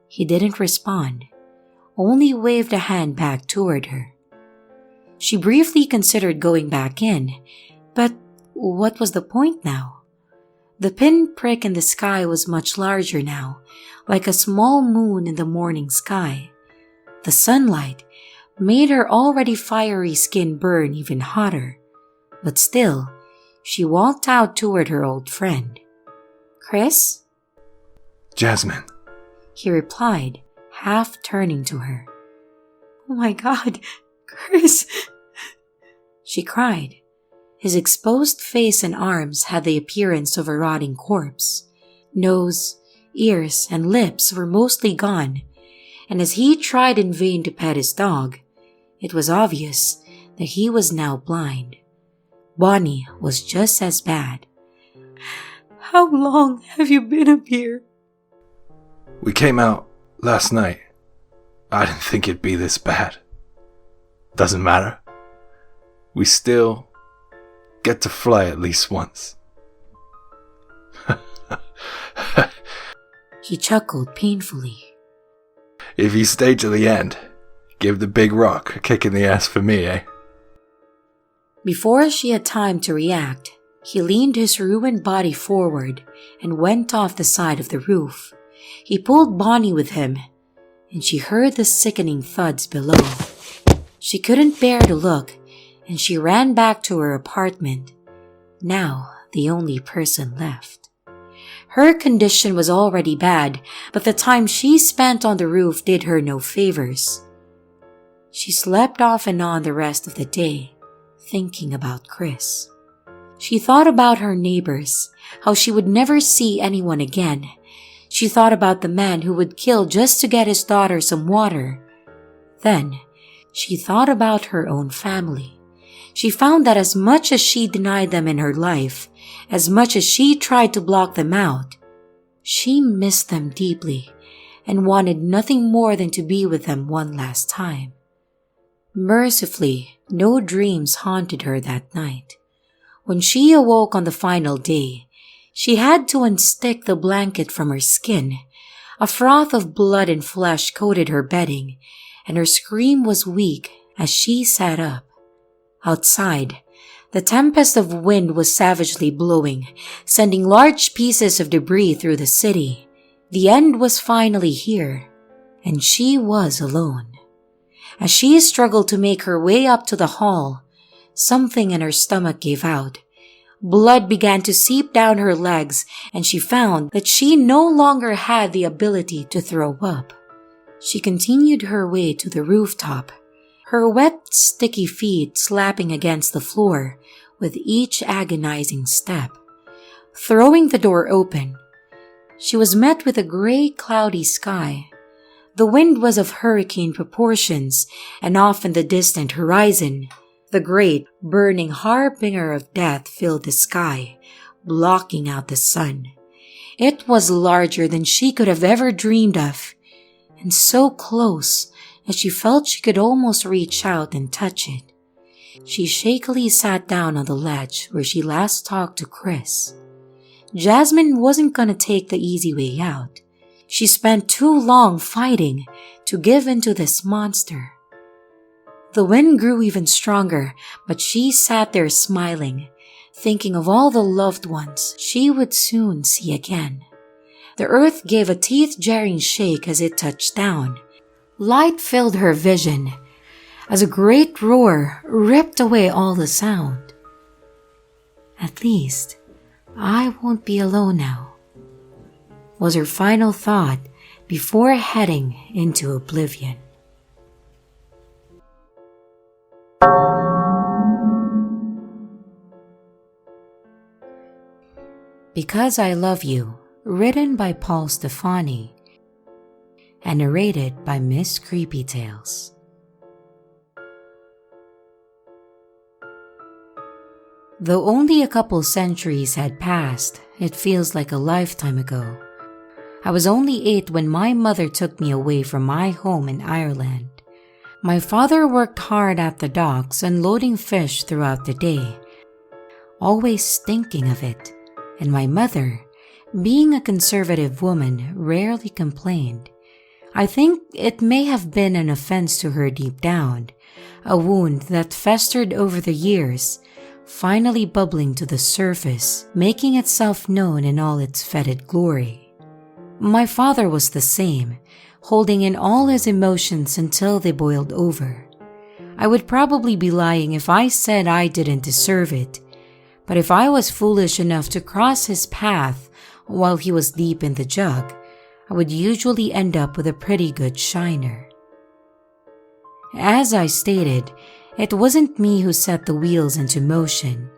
He didn't respond, only waved a hand back toward her. She briefly considered going back in, but what was the point now? The pinprick in the sky was much larger now, like a small moon in the morning sky. The sunlight made her already fiery skin burn even hotter, but still, she walked out toward her old friend. "Chris?" Jasmine. he replied, half turning to her. "Oh my God, Chris!" she cried. His exposed face and arms had the appearance of a rotting corpse. Nose, ears, and lips were mostly gone, and as he tried in vain to pet his dog, it was obvious that he was now blind. Bonnie was just as bad. "How long have you been up here?" We came out last night. I didn't think it'd be this bad. Doesn't matter. We still get to fly at least once. He chuckled painfully. If you stay to the end, give the big rock a kick in the ass for me, eh? Before she had time to react, he leaned his ruined body forward and went off the side of the roof. He pulled Bonnie with him, and she heard the sickening thuds below. She couldn't bear to look, and she ran back to her apartment, now the only person left. Her condition was already bad, but the time she spent on the roof did her no favors. She slept off and on the rest of the day, thinking about Chris. She thought about her neighbors, how she would never see anyone again. She thought about the man who would kill just to get his daughter some water. Then, she thought about her own family. She found that as much as she denied them in her life, as much as she tried to block them out, she missed them deeply and wanted nothing more than to be with them one last time. Mercifully, no dreams haunted her that night. When she awoke on the final day, she had to unstick the blanket from her skin. A froth of blood and flesh coated her bedding, and her scream was weak as she sat up. Outside, the tempest of wind was savagely blowing, sending large pieces of debris through the city. The end was finally here, and she was alone. As she struggled to make her way up to the hall, something in her stomach gave out. Blood began to seep down her legs, and she found that she no longer had the ability to throw up. She continued her way to the rooftop, her wet, sticky feet slapping against the floor with each agonizing step. Throwing the door open, she was met with a gray, cloudy sky. The wind was of hurricane proportions, and off in the distant horizon, the great, burning harbinger of death filled the sky, blocking out the sun. It was larger than she could have ever dreamed of, and so close that she felt she could almost reach out and touch it. She shakily sat down on the ledge where she last talked to Chris. Jasmine wasn't gonna take the easy way out. She spent too long fighting to give in to this monster. The wind grew even stronger, but she sat there smiling, thinking of all the loved ones she would soon see again. The earth gave a teeth-jarring shake as it touched down. Light filled her vision as a great roar ripped away all the sound. At least, I won't be alone now, was her final thought before heading into oblivion. Because I Love You, written by Paul Stefani and narrated by Miss Creepy Tales. Though only a couple centuries had passed, it feels like a lifetime ago. I was only 8 when my mother took me away from my home in Ireland. My father worked hard at the docks unloading fish throughout the day, always thinking of it, and my mother, being a conservative woman, rarely complained. I think it may have been an offense to her deep down, a wound that festered over the years, finally bubbling to the surface, making itself known in all its fetid glory. My father was the same, holding in all his emotions until they boiled over. I would probably be lying if I said I didn't deserve it, but if I was foolish enough to cross his path while he was deep in the jug, I would usually end up with a pretty good shiner. As I stated, it wasn't me who set the wheels into motion.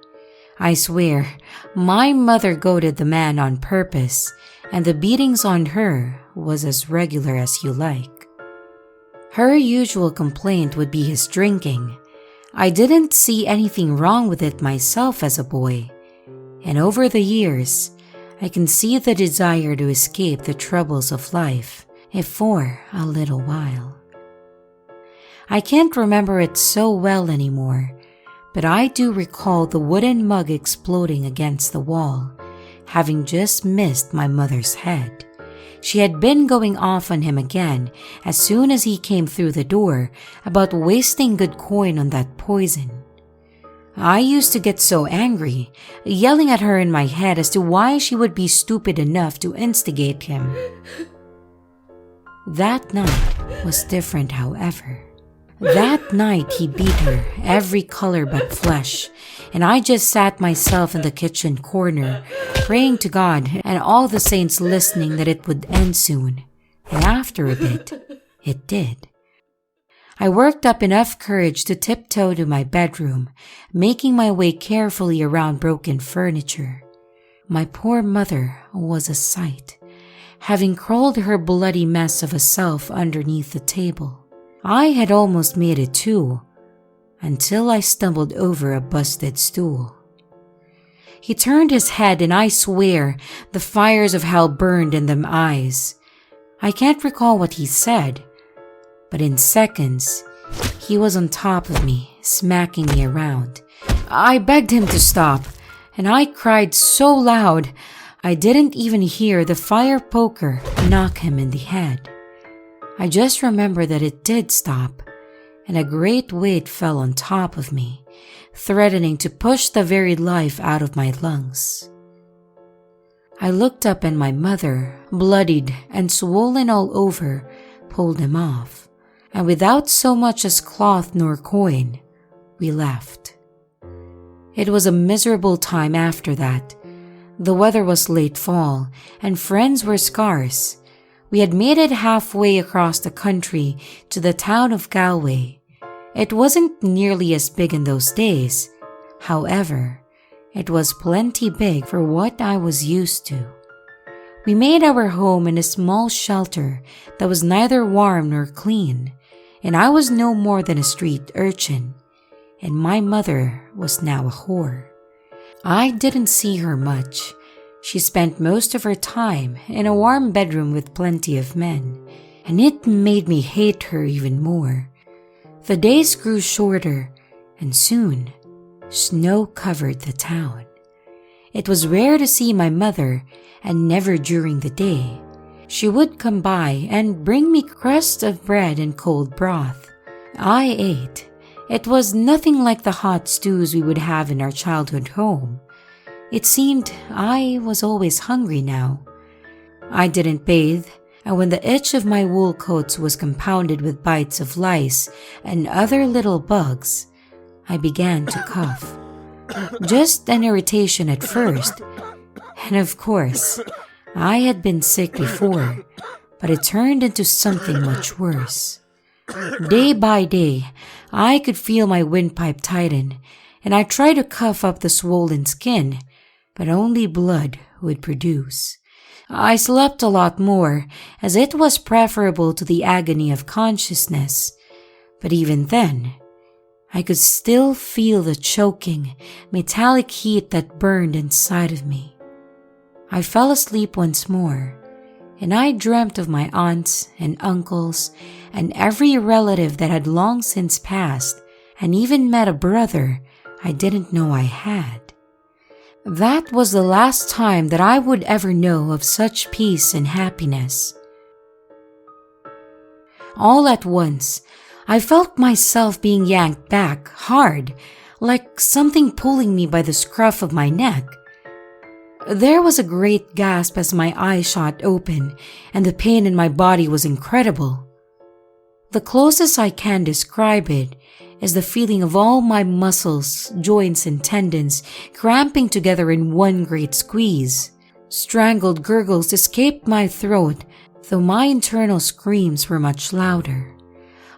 I swear, my mother goaded the man on purpose, and the beatings on her was as regular as you like. Her usual complaint would be his drinking. I didn't see anything wrong with it myself as a boy, and over the years, I can see the desire to escape the troubles of life, if for a little while. I can't remember it so well anymore, but I do recall the wooden mug exploding against the wall, having just missed my mother's head. She had been going off on him again as soon as he came through the door about wasting good coin on that poison. I used to get so angry, yelling at her in my head as to why she would be stupid enough to instigate him. That night was different, however. That night he beat her, every color but flesh, and I just sat myself in the kitchen corner, praying to God and all the saints listening that it would end soon. And after a bit, it did. I worked up enough courage to tiptoe to my bedroom, making my way carefully around broken furniture. My poor mother was a sight, having crawled her bloody mess of a self underneath the table. I had almost made it too, until I stumbled over a busted stool. He turned his head and I swear the fires of hell burned in them eyes. I can't recall what he said, but in seconds, he was on top of me, smacking me around. I begged him to stop, and I cried so loud I didn't even hear the fire poker knock him in the head. I just remember that it did stop, and a great weight fell on top of me, threatening to push the very life out of my lungs. I looked up and my mother, bloodied and swollen all over, pulled him off, and without so much as cloth nor coin, we left. It was a miserable time after that. The weather was late fall, and friends were scarce. We had made it halfway across the country to the town of Galway. It wasn't nearly as big in those days. However, it was plenty big for what I was used to. We made our home in a small shelter that was neither warm nor clean, and I was no more than a street urchin, and my mother was now a whore. I didn't see her much. She spent most of her time in a warm bedroom with plenty of men, and it made me hate her even more. The days grew shorter, and soon, snow covered the town. It was rare to see my mother, and never during the day. She would come by and bring me crusts of bread and cold broth. I ate. It was nothing like the hot stews we would have in our childhood home. It seemed I was always hungry now. I didn't bathe, and when the itch of my wool coats was compounded with bites of lice and other little bugs, I began to cough. Just an irritation at first, and of course, I had been sick before, but it turned into something much worse. Day by day, I could feel my windpipe tighten, and I tried to cough up the swollen skin, but only blood would produce. I slept a lot more, as it was preferable to the agony of consciousness, but even then, I could still feel the choking, metallic heat that burned inside of me. I fell asleep once more, and I dreamt of my aunts and uncles and every relative that had long since passed, and even met a brother I didn't know I had. That was the last time that I would ever know of such peace and happiness. All at once, I felt myself being yanked back hard, like something pulling me by the scruff of my neck. There was a great gasp as my eyes shot open, and the pain in my body was incredible. The closest I can describe it is the feeling of all my muscles, joints, and tendons cramping together in one great squeeze. Strangled gurgles escaped my throat, though my internal screams were much louder.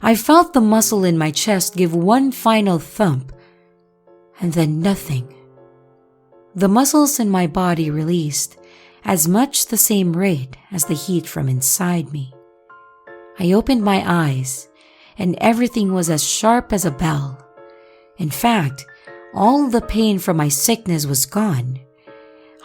I felt the muscle in my chest give one final thump, and then nothing. The muscles in my body released at much the same rate as the heat from inside me. I opened my eyes, and everything was as sharp as a bell. In fact, all the pain from my sickness was gone.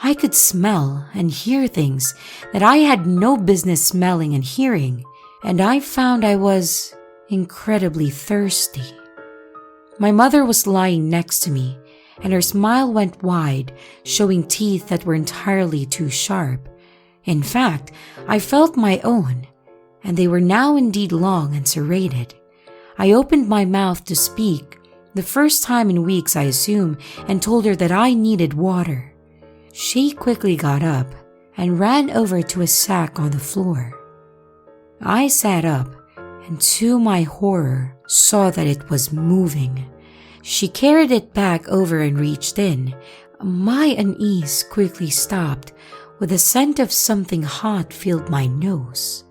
I could smell and hear things that I had no business smelling and hearing, and I found I was incredibly thirsty. My mother was lying next to me, and her smile went wide, showing teeth that were entirely too sharp. In fact, I felt my own, and they were now indeed long and serrated. I opened my mouth to speak, the first time in weeks I assume, and told her that I needed water. She quickly got up and ran over to a sack on the floor. I sat up, and to my horror, saw that it was moving. She carried it back over and reached in. My unease quickly stopped, with a scent of something hot filled my nose.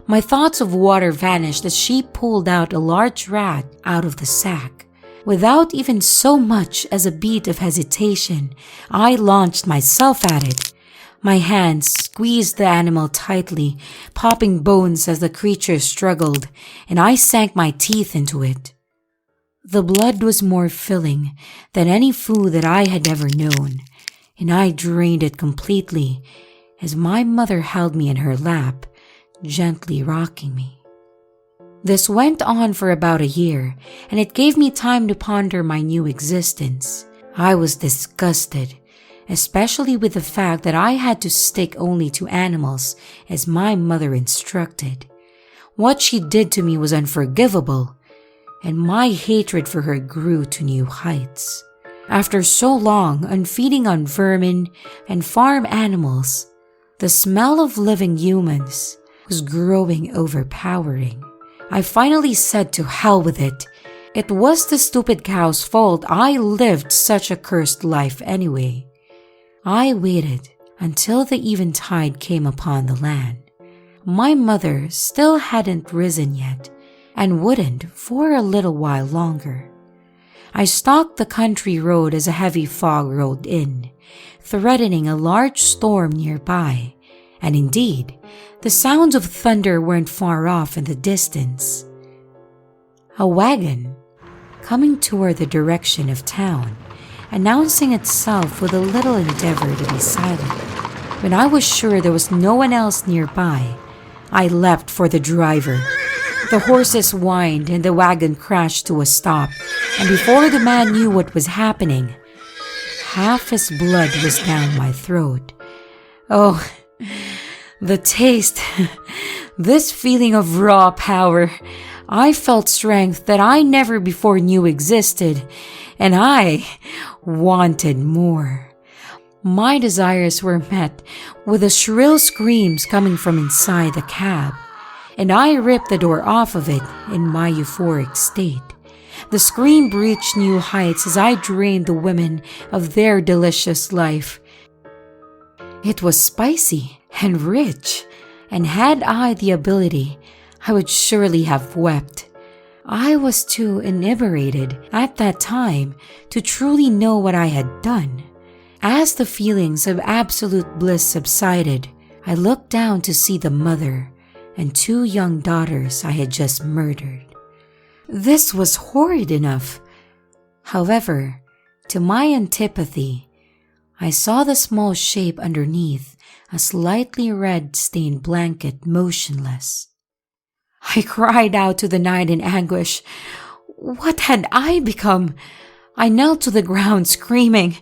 My thoughts of water vanished as she pulled out a large rat out of the sack. Without even so much as a beat of hesitation, I launched myself at it. My hands squeezed the animal tightly, popping bones as the creature struggled, and I sank my teeth into it. The blood was more filling than any food that I had ever known, and I drained it completely as my mother held me in her lap, gently rocking me. This went on for about a year, and it gave me time to ponder my new existence. I was disgusted, especially with the fact that I had to stick only to animals as my mother instructed. What she did to me was unforgivable, and my hatred for her grew to new heights. After so long on feeding on vermin and farm animals, the smell of living humans was growing overpowering. I finally said to hell with it. It was the stupid cow's fault I lived such a cursed life anyway. I waited until the eventide came upon the land. My mother still hadn't risen yet and wouldn't for a little while longer. I stalked the country road as a heavy fog rolled in, threatening a large storm nearby, and indeed, the sounds of thunder weren't far off in the distance. A wagon, coming toward the direction of town, announcing itself with a little endeavor to be silent. When I was sure there was no one else nearby, I leapt for the driver. The horses whined and the wagon crashed to a stop, and before the man knew what was happening, half his blood was down my throat. Oh, the taste, this feeling of raw power. I felt strength that I never before knew existed, and I wanted more. My desires were met with the shrill screams coming from inside the cab, and I ripped the door off of it in my euphoric state. The scream reached new heights as I drained the women of their delicious life. It was spicy and rich, and had I the ability, I would surely have wept. I was too inebriated at that time to truly know what I had done. As the feelings of absolute bliss subsided, I looked down to see the mother and 2 young daughters I had just murdered. This was horrid enough. However, to my antipathy, I saw the small shape underneath a slightly red-stained blanket motionless. I cried out to the night in anguish. What had I become? I knelt to the ground screaming,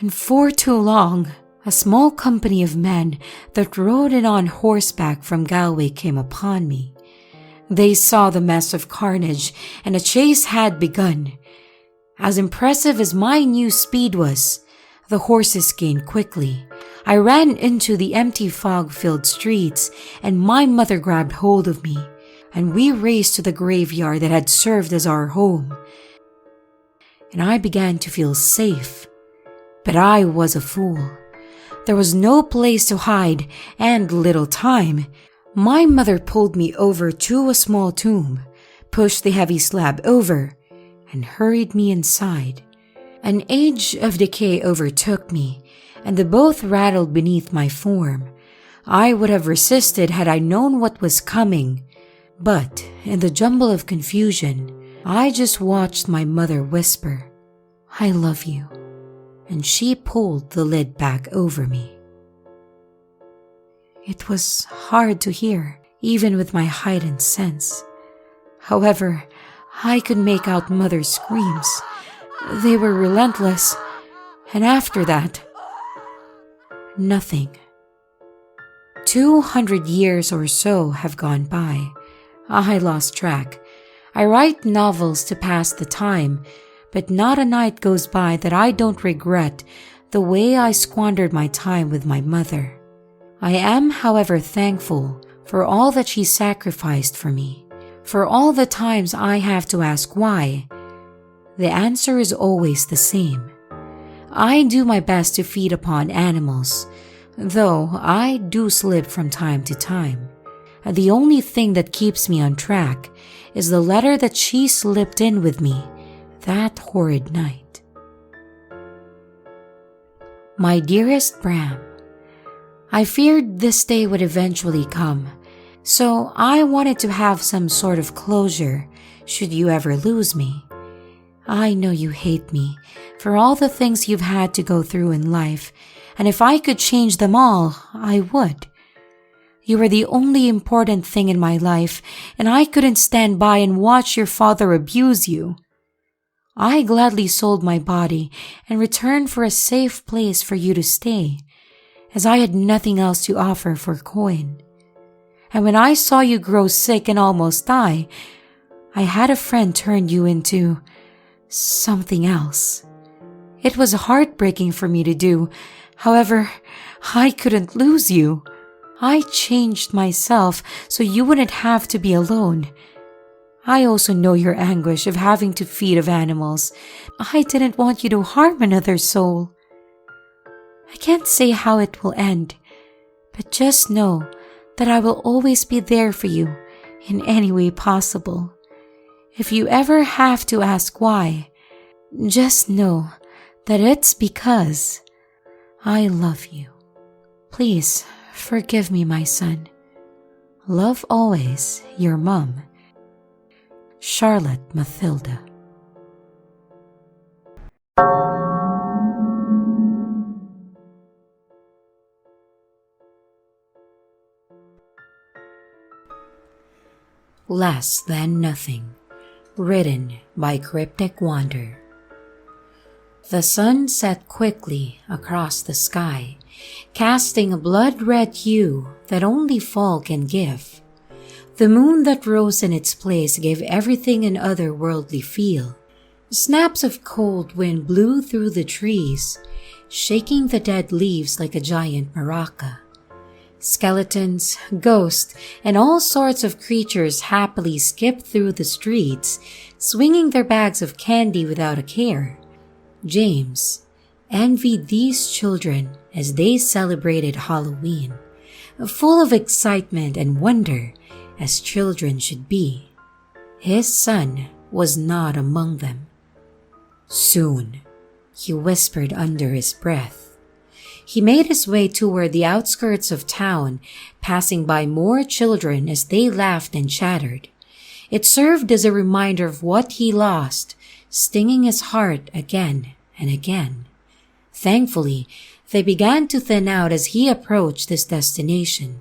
and for too long, a small company of men that rode in on horseback from Galway came upon me. They saw the mess of carnage, and a chase had begun. As impressive as my new speed was, the horses gained quickly. I ran into the empty fog-filled streets, and my mother grabbed hold of me, and we raced to the graveyard that had served as our home. And I began to feel safe. But I was a fool. There was no place to hide and little time. My mother pulled me over to a small tomb, pushed the heavy slab over, and hurried me inside. An age of decay overtook me, and the both rattled beneath my form. I would have resisted had I known what was coming, but in the jumble of confusion, I just watched my mother whisper, "I love you," and she pulled the lid back over me. It was hard to hear, even with my heightened sense. However, I could make out Mother's screams. They were relentless, and after that, nothing. 200 years or so have gone by. I lost track. I write novels to pass the time, but not a night goes by that I don't regret the way I squandered my time with my mother. I am, however, thankful for all that she sacrificed for me. For all the times I have to ask why, the answer is always the same. I do my best to feed upon animals, though I do slip from time to time. The only thing that keeps me on track is the letter that she slipped in with me that horrid night. My dearest Bram, I feared this day would eventually come, so I wanted to have some sort of closure should you ever lose me. I know you hate me for all the things you've had to go through in life, and if I could change them all, I would. You were the only important thing in my life, and I couldn't stand by and watch your father abuse you. I gladly sold my body and returned for a safe place for you to stay, as I had nothing else to offer for coin. And when I saw you grow sick and almost die, I had a friend turn you into something else. It was heartbreaking for me to do. However, I couldn't lose you. I changed myself so you wouldn't have to be alone. I also know your anguish of having to feed of animals. I didn't want you to harm another soul. I can't say how it will end, but just know that I will always be there for you in any way possible. If you ever have to ask why, just know that it's because I love you. Please forgive me, my son. Love always, your mom, Charlotte Mathilda. Less Than Nothing, written by Cryptic Wander. The sun set quickly across the sky, casting a blood-red hue that only fall can give. The moon that rose in its place gave everything an otherworldly feel. Snaps of cold wind blew through the trees, shaking the dead leaves like a giant maraca. Skeletons, ghosts, and all sorts of creatures happily skipped through the streets, swinging their bags of candy without a care. James envied these children as they celebrated Halloween, full of excitement and wonder, as children should be. His son was not among them. Soon, he whispered under his breath. He made his way toward the outskirts of town, passing by more children as they laughed and chattered. It served as a reminder of what he lost, stinging his heart again and again. Thankfully, they began to thin out as he approached his destination.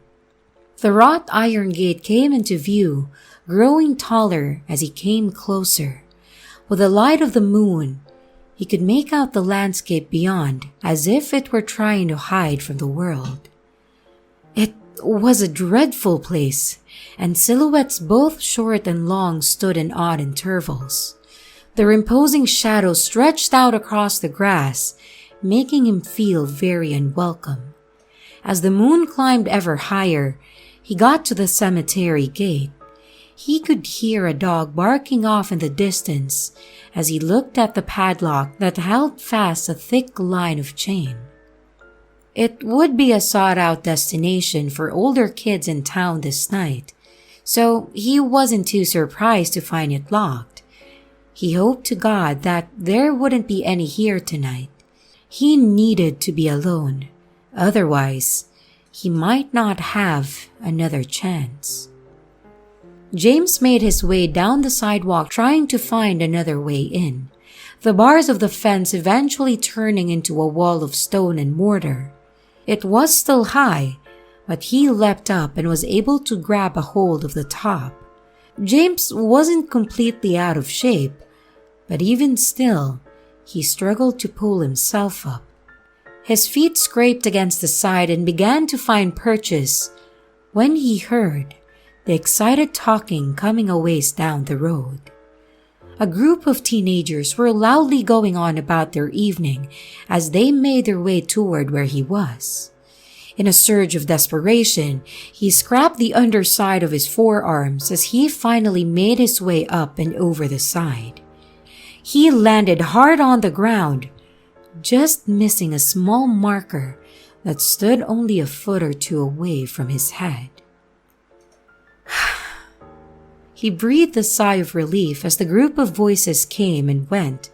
The wrought iron gate came into view, growing taller as he came closer. With the light of the moon, he could make out the landscape beyond, as if it were trying to hide from the world. It was a dreadful place, and silhouettes both short and long stood in odd intervals. Their imposing shadows stretched out across the grass, making him feel very unwelcome. As the moon climbed ever higher, he got to the cemetery gate. He could hear a dog barking off in the distance as he looked at the padlock that held fast a thick line of chain. It would be a sought-out destination for older kids in town this night, so he wasn't too surprised to find it locked. He hoped to God that there wouldn't be any here tonight. He needed to be alone, otherwise he might not have another chance. James made his way down the sidewalk trying to find another way in, the bars of the fence eventually turning into a wall of stone and mortar. It was still high, but he leapt up and was able to grab a hold of the top. James wasn't completely out of shape, but even still, he struggled to pull himself up. His feet scraped against the side and began to find purchase when he heard the excited talking coming a ways down the road. A group of teenagers were loudly going on about their evening as they made their way toward where he was. In a surge of desperation, he scraped the underside of his forearms as he finally made his way up and over the side. He landed hard on the ground, just missing a small marker that stood only a foot or two away from his head. He breathed a sigh of relief as the group of voices came and went,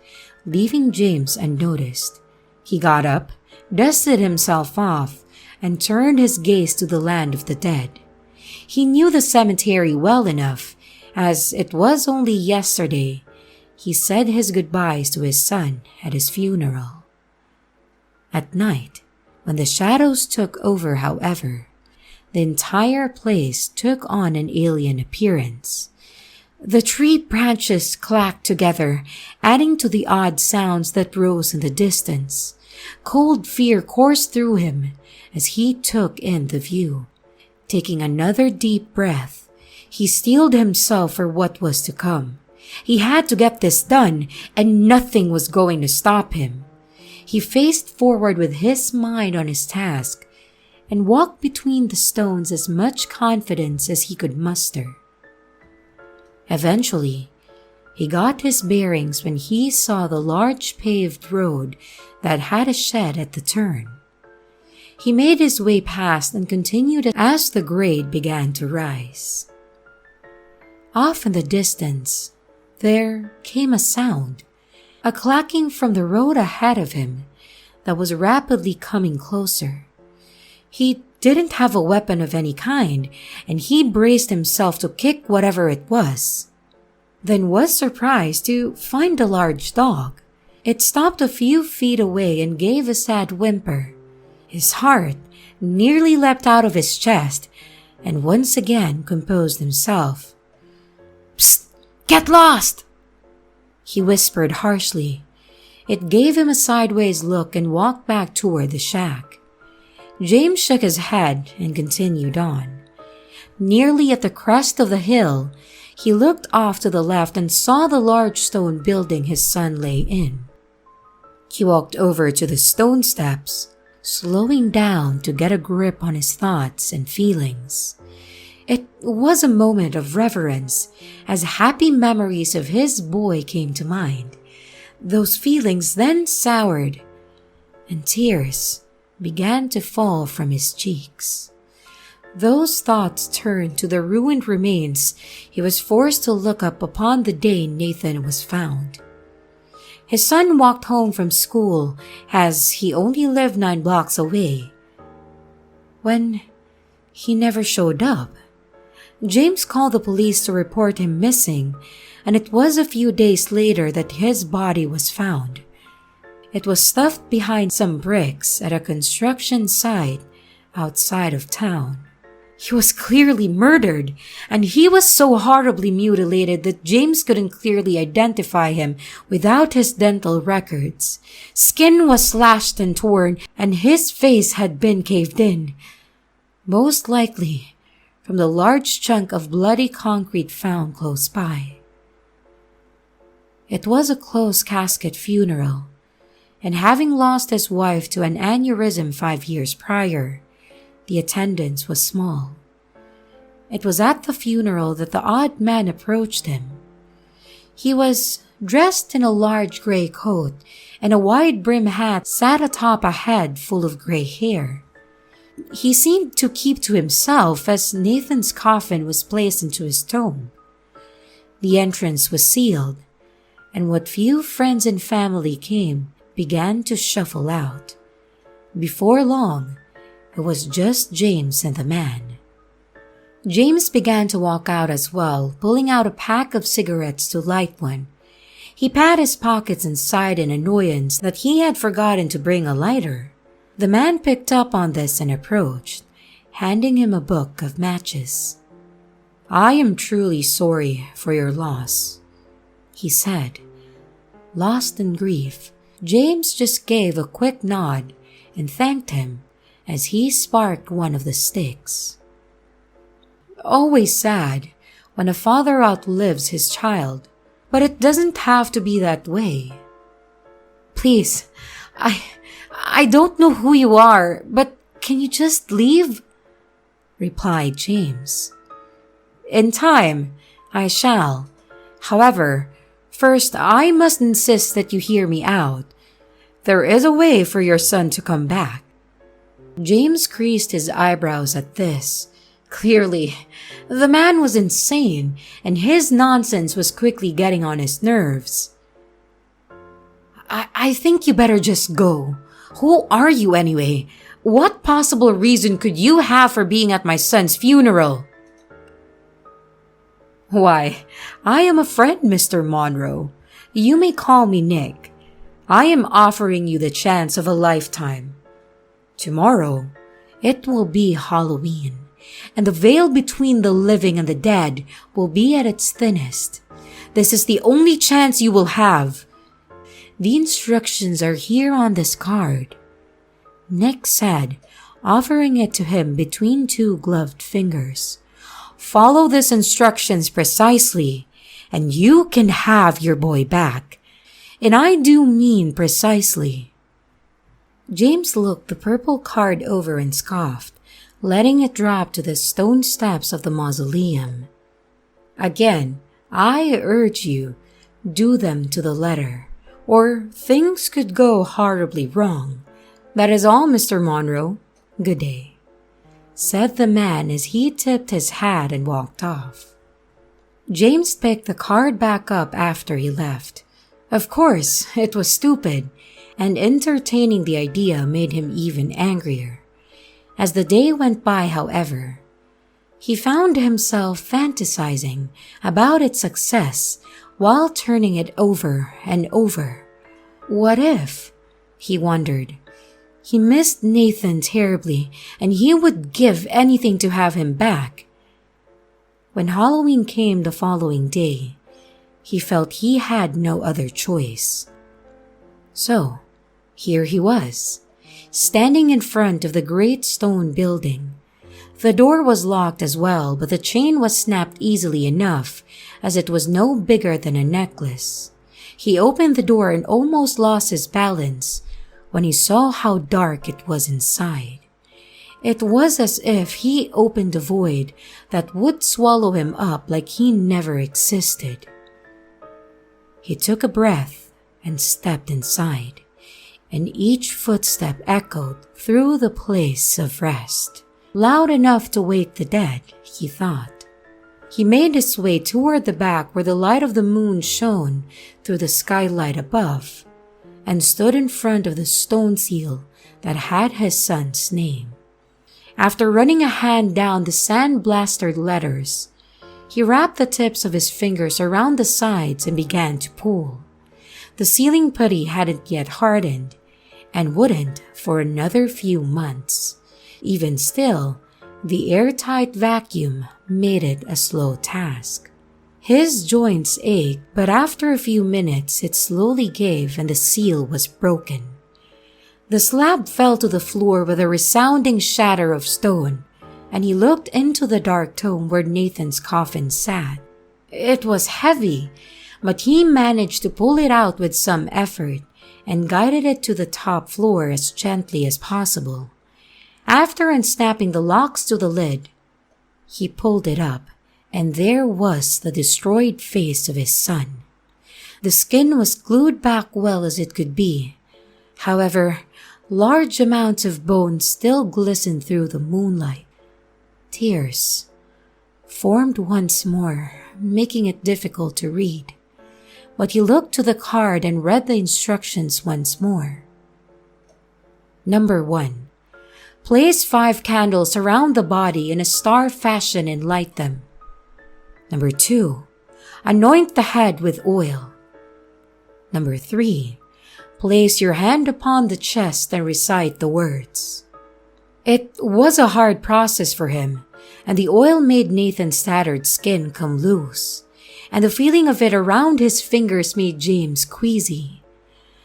leaving James unnoticed. He got up, dusted himself off, and turned his gaze to the land of the dead. He knew the cemetery well enough, as it was only yesterday he said his goodbyes to his son at his funeral. At night, when the shadows took over, however, the entire place took on an alien appearance. The tree branches clacked together, adding to the odd sounds that rose in the distance. Cold fear coursed through him as he took in the view. Taking another deep breath, he steeled himself for what was to come. He had to get this done, and nothing was going to stop him. He faced forward with his mind on his task and walked between the stones as much confidence as he could muster. Eventually, he got his bearings when he saw the large paved road that had a shed at the turn. He made his way past and continued as the grade began to rise. Off in the distance, there came a sound, a clacking from the road ahead of him that was rapidly coming closer. He didn't have a weapon of any kind, and he braced himself to kick whatever it was, then was surprised to find a large dog. It stopped a few feet away and gave a sad whimper. His heart nearly leapt out of his chest, and once again composed himself. "Psst! Get lost!" he whispered harshly. It gave him a sideways look and walked back toward the shack. James shook his head and continued on. Nearly at the crest of the hill, he looked off to the left and saw the large stone building his son lay in. He walked over to the stone steps, slowing down to get a grip on his thoughts and feelings. It was a moment of reverence as happy memories of his boy came to mind. Those feelings then soured, and tears began to fall from his cheeks. Those thoughts turned to the ruined remains he was forced to look up upon the day Nathan was found. His son walked home from school as he only lived 9 blocks away, when he never showed up. James called the police to report him missing, and it was a few days later that his body was found. It was stuffed behind some bricks at a construction site outside of town. He was clearly murdered, and he was so horribly mutilated that James couldn't clearly identify him without his dental records. Skin was slashed and torn, and his face had been caved in, most likely from the large chunk of bloody concrete found close by. It was a closed casket funeral, and having lost his wife to an aneurysm 5 years prior, the attendance was small. It was at the funeral that the odd man approached him. He was dressed in a large gray coat, and a wide-brim hat sat atop a head full of gray hair. He seemed to keep to himself as Nathan's coffin was placed into his tomb. The entrance was sealed, and what few friends and family came began to shuffle out. Before long, it was just James and the man. James began to walk out as well, pulling out a pack of cigarettes to light one. He pat his pockets and sighed in annoyance that he had forgotten to bring a lighter. The man picked up on this and approached, handing him a book of matches. "I am truly sorry for your loss," he said. Lost in grief, James just gave a quick nod and thanked him as he sparked one of the sticks. Always sad when a father outlives his child, but it doesn't have to be that way. "Please, I don't know who you are, but can you just leave?" replied James. "In time, I shall. However, first I must insist that you hear me out. There is a way for your son to come back." James creased his eyebrows at this. Clearly, the man was insane, and his nonsense was quickly getting on his nerves. I think you better just go. Who are you anyway? What possible reason could you have for being at my son's funeral?" "Why, I am a friend, Mr. Monroe. You may call me Nick. I am offering you the chance of a lifetime. Tomorrow, it will be Halloween, and the veil between the living and the dead will be at its thinnest. This is the only chance you will have. The instructions are here on this card," Nick said, offering it to him between 2 gloved fingers. "Follow these instructions precisely, and you can have your boy back. And I do mean precisely." James looked the purple card over and scoffed, letting it drop to the stone steps of the mausoleum. Again, I urge you, do them to the letter, or things could go horribly wrong. That is all, Mr. Monroe. Good day, said the man as he tipped his hat and walked off. James picked the card back up after he left. Of course, it was stupid, and entertaining the idea made him even angrier. As the day went by, however, he found himself fantasizing about its success while turning it over and over. What if, he wondered, he missed Nathan terribly and he would give anything to have him back? When Halloween came the following day, he felt he had no other choice. So, here he was, standing in front of the great stone building. The door was locked as well, but the chain was snapped easily enough, as it was no bigger than a necklace. He opened the door and almost lost his balance when he saw how dark it was inside. It was as if he opened a void that would swallow him up like he never existed. He took a breath and stepped inside, and each footstep echoed through the place of rest, loud enough to wake the dead, he thought. He made his way toward the back where the light of the moon shone through the skylight above, and stood in front of the stone seal that had his son's name. After running a hand down the sand-blastered letters, he wrapped the tips of his fingers around the sides and began to pull. The ceiling putty hadn't yet hardened, and wouldn't for another few months. Even still, the airtight vacuum made it a slow task. His joints ached, but after a few minutes it slowly gave and the seal was broken. The slab fell to the floor with a resounding shatter of stone, and he looked into the dark tomb where Nathan's coffin sat. It was heavy, but he managed to pull it out with some effort and guided it to the top floor as gently as possible. After unsnapping the locks to the lid, he pulled it up, and there was the destroyed face of his son. The skin was glued back well as it could be. However, large amounts of bone still glistened through the moonlight. Tears formed once more, making it difficult to read. But he looked to the card and read the instructions once more. Number 1. Place 5 candles around the body in a star fashion and light them. Number 2. Anoint the head with oil. Number 3. Place your hand upon the chest and recite the words. It was a hard process for him, and the oil made Nathan's tattered skin come loose, and the feeling of it around his fingers made James queasy.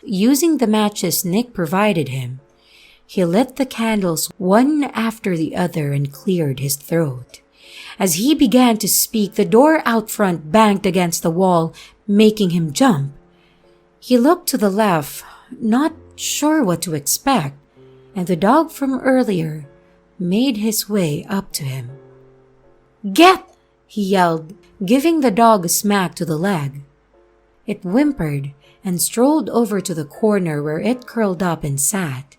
Using the matches Nick provided him, he lit the candles one after the other and cleared his throat. As he began to speak, the door out front banged against the wall, making him jump. He looked to the left, not sure what to expect, and the dog from earlier made his way up to him. "Get!" he yelled, giving the dog a smack to the leg. It whimpered and strolled over to the corner where it curled up and sat.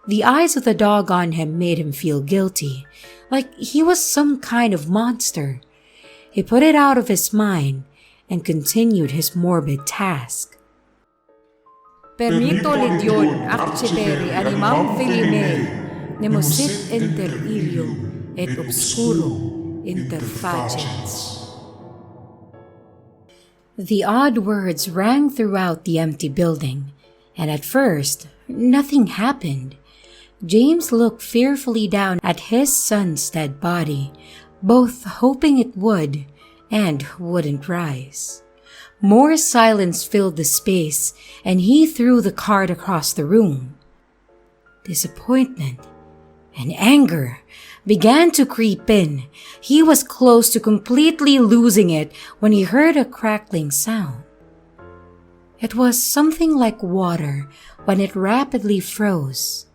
The eyes of the dog on him made him feel guilty, like he was some kind of monster. He put it out of his mind and continued his morbid task. Permito legion accedere animam filimei, nemosit inter ilium et obscurum interfaciens. The odd words rang throughout the empty building, and at first, nothing happened. James looked fearfully down at his son's dead body, both hoping it would and wouldn't rise. More silence filled the space, and he threw the card across the room. Disappointment and anger began to creep in. He was close to completely losing it when he heard a crackling sound. It was something like water when it rapidly froze.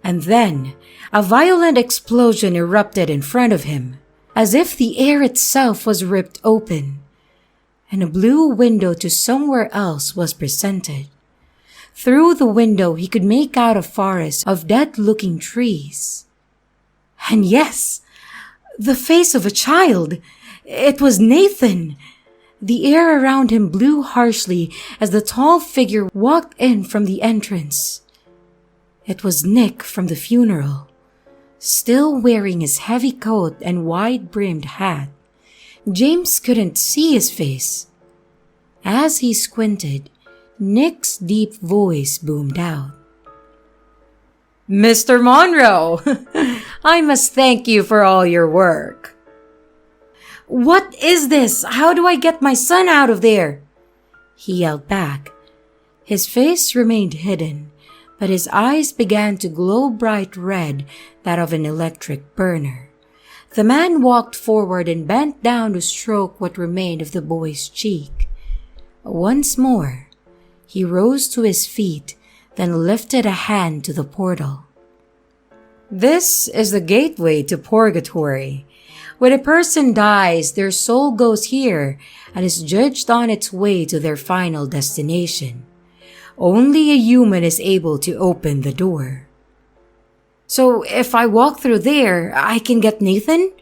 And then, a violent explosion erupted in front of him, as if the air itself was ripped open, and a blue window to somewhere else was presented. Through the window he could make out a forest of dead-looking trees. And yes, the face of a child! It was Nathan! The air around him blew harshly as the tall figure walked in from the entrance. It was Nick from the funeral, still wearing his heavy coat and wide-brimmed hat. James couldn't see his face. As he squinted, Nick's deep voice boomed out. "Mr. Monroe, I must thank you for all your work." "What is this? How do I get my son out of there?" he yelled back. His face remained hidden, but his eyes began to glow bright red, that of an electric burner. The man walked forward and bent down to stroke what remained of the boy's cheek. Once more, he rose to his feet, then lifted a hand to the portal. "This is the gateway to purgatory. When a person dies, their soul goes here and is judged on its way to their final destination. Only a human is able to open the door." "So if I walk through there, I can get Nathan?"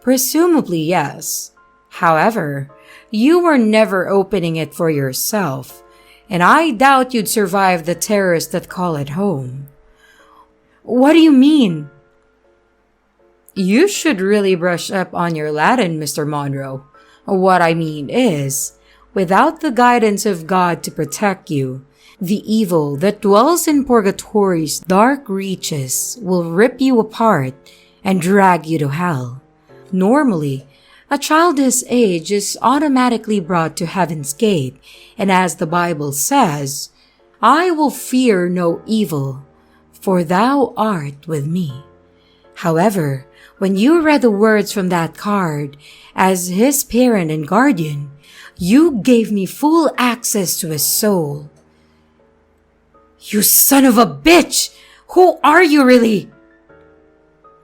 "Presumably, yes. However, you were never opening it for yourself, and I doubt you'd survive the terrors that call it home." "What do you mean?" "You should really brush up on your Latin, Mr. Monroe. What I mean is, without the guidance of God to protect you, the evil that dwells in purgatory's dark reaches will rip you apart and drag you to hell. Normally, a child his age is automatically brought to heaven's gate, and as the Bible says, "I will fear no evil, for thou art with me." However, when you read the words from that card, as his parent and guardian, you gave me full access to his soul. "You son of a bitch! Who are you really?"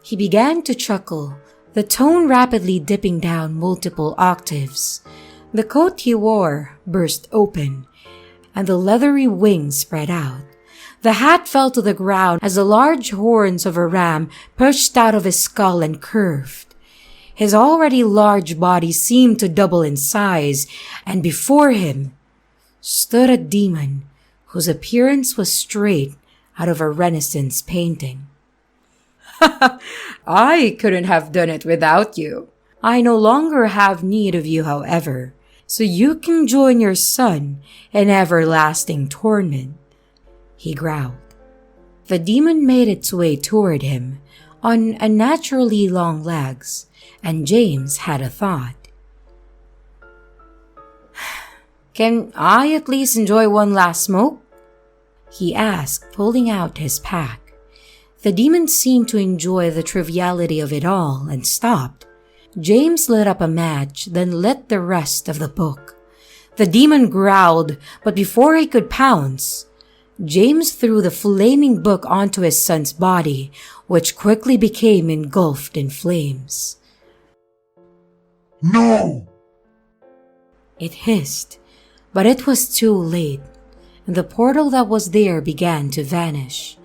He began to chuckle, the tone rapidly dipping down multiple octaves. The coat he wore burst open, and the leathery wings spread out. The hat fell to the ground as the large horns of a ram pushed out of his skull and curved. His already large body seemed to double in size, and before him stood a demon whose appearance was straight out of a Renaissance painting. "I couldn't have done it without you. I no longer have need of you, however, so you can join your son in everlasting torment," he growled. The demon made its way toward him on unnaturally long legs, and James had a thought. "Can I at least enjoy one last smoke?" he asked, pulling out his pack. The demon seemed to enjoy the triviality of it all and stopped. James lit up a match, then lit the rest of the book. The demon growled, but before he could pounce, James threw the flaming book onto his son's body, which quickly became engulfed in flames. "No!" It hissed, but it was too late, and the portal that was there began to vanish.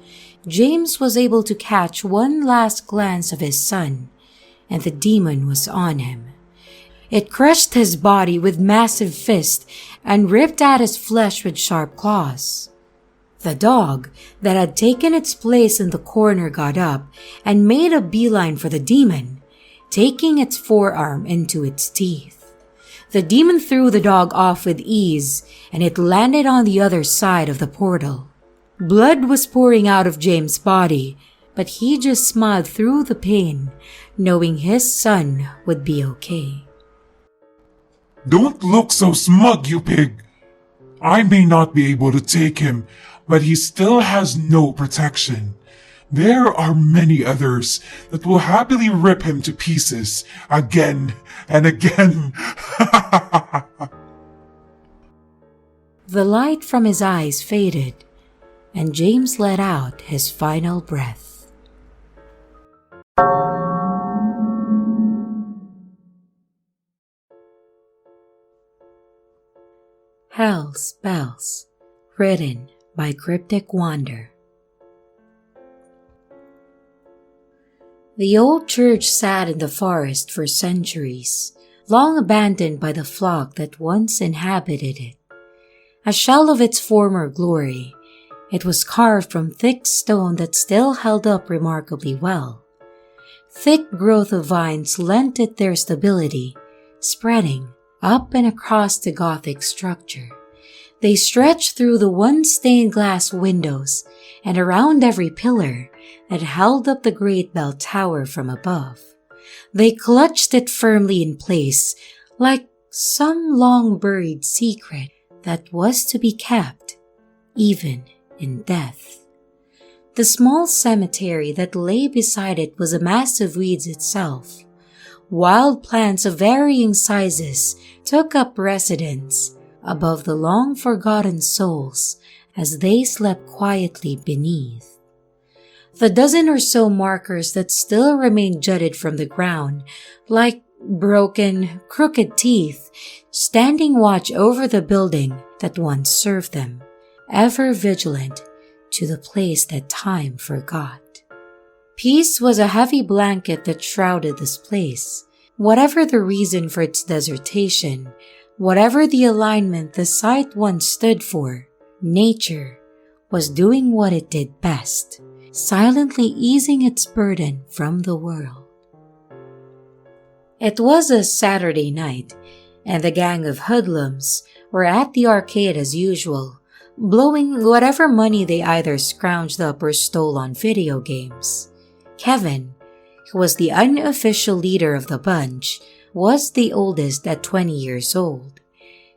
James was able to catch one last glance of his son, and the demon was on him. It crushed his body with massive fists and ripped at his flesh with sharp claws. The dog that had taken its place in the corner got up and made a beeline for the demon, taking its forearm into its teeth. The demon threw the dog off with ease, and it landed on the other side of the portal. Blood was pouring out of James' body, but he just smiled through the pain, knowing his son would be okay. "Don't look so smug, you pig. I may not be able to take him, but he still has no protection. There are many others that will happily rip him to pieces again and again." The light from his eyes faded, and James let out his final breath. Hell's Bells, written by Cryptic Wander. The old church sat in the forest for centuries, long abandoned by the flock that once inhabited it. A shell of its former glory, it was carved from thick stone that still held up remarkably well. Thick growth of vines lent it their stability, spreading up and across the Gothic structure. They stretched through the once stained glass windows and around every pillar that held up the great bell tower from above. They clutched it firmly in place, like some long-buried secret that was to be kept, even in death. The small cemetery that lay beside it was a mass of weeds itself. Wild plants of varying sizes took up residence above the long-forgotten souls as they slept quietly beneath. The dozen or so markers that still remained jutted from the ground, like broken, crooked teeth, standing watch over the building that once served them, ever vigilant to the place that time forgot. Peace was a heavy blanket that shrouded this place. Whatever the reason for its desertation, whatever the alignment the site once stood for, nature was doing what it did best, silently easing its burden from the world. It was a Saturday night, and the gang of hoodlums were at the arcade as usual, blowing whatever money they either scrounged up or stole on video games. Kevin, who was the unofficial leader of the bunch, was the oldest at 20 years old.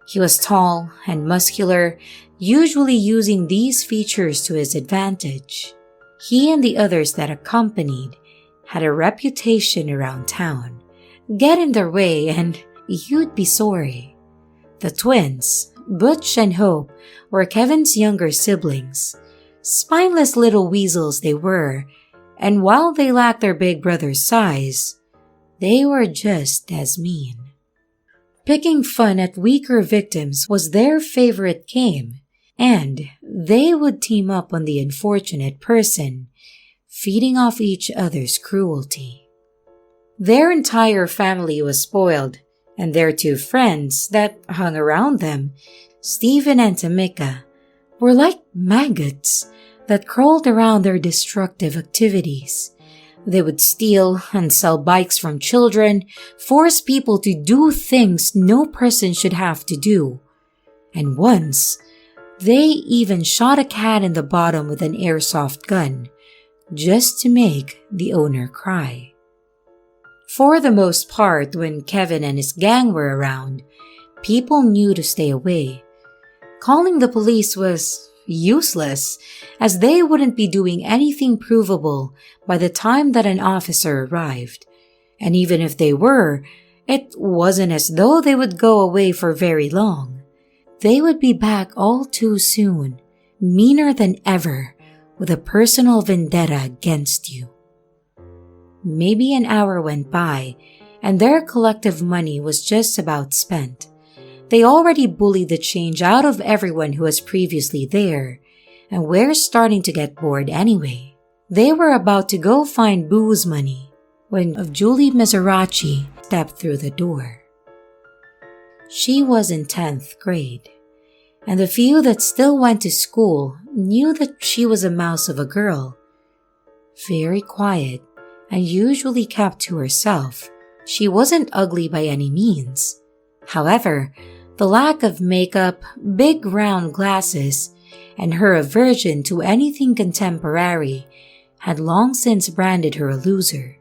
He was tall and muscular, usually using these features to his advantage. He and the others that accompanied had a reputation around town. Get in their way and you'd be sorry. The twins, Butch and Hope, were Kevin's younger siblings. Spineless little weasels they were, and while they lacked their big brother's size, they were just as mean. Picking fun at weaker victims was their favorite game, and they would team up on the unfortunate person, feeding off each other's cruelty. Their entire family was spoiled, and their two friends that hung around them, Stephen and Tamika, were like maggots that crawled around their destructive activities. They would steal and sell bikes from children, force people to do things no person should have to do. And once, they even shot a cat in the bottom with an airsoft gun, just to make the owner cry. For the most part, when Kevin and his gang were around, people knew to stay away. Calling the police was useless, as they wouldn't be doing anything provable by the time that an officer arrived. And even if they were, it wasn't as though they would go away for very long. They would be back all too soon, meaner than ever, with a personal vendetta against you. Maybe an hour went by, and their collective money was just about spent. They already bullied the change out of everyone who was previously there, and were starting to get bored anyway. They were about to go find booze money when Julie Miserace stepped through the door. She was in 10th grade, and the few that still went to school knew that she was a mouse of a girl. Very quiet and usually kept to herself, she wasn't ugly by any means. However, the lack of makeup, big round glasses, and her aversion to anything contemporary had long since branded her a loser.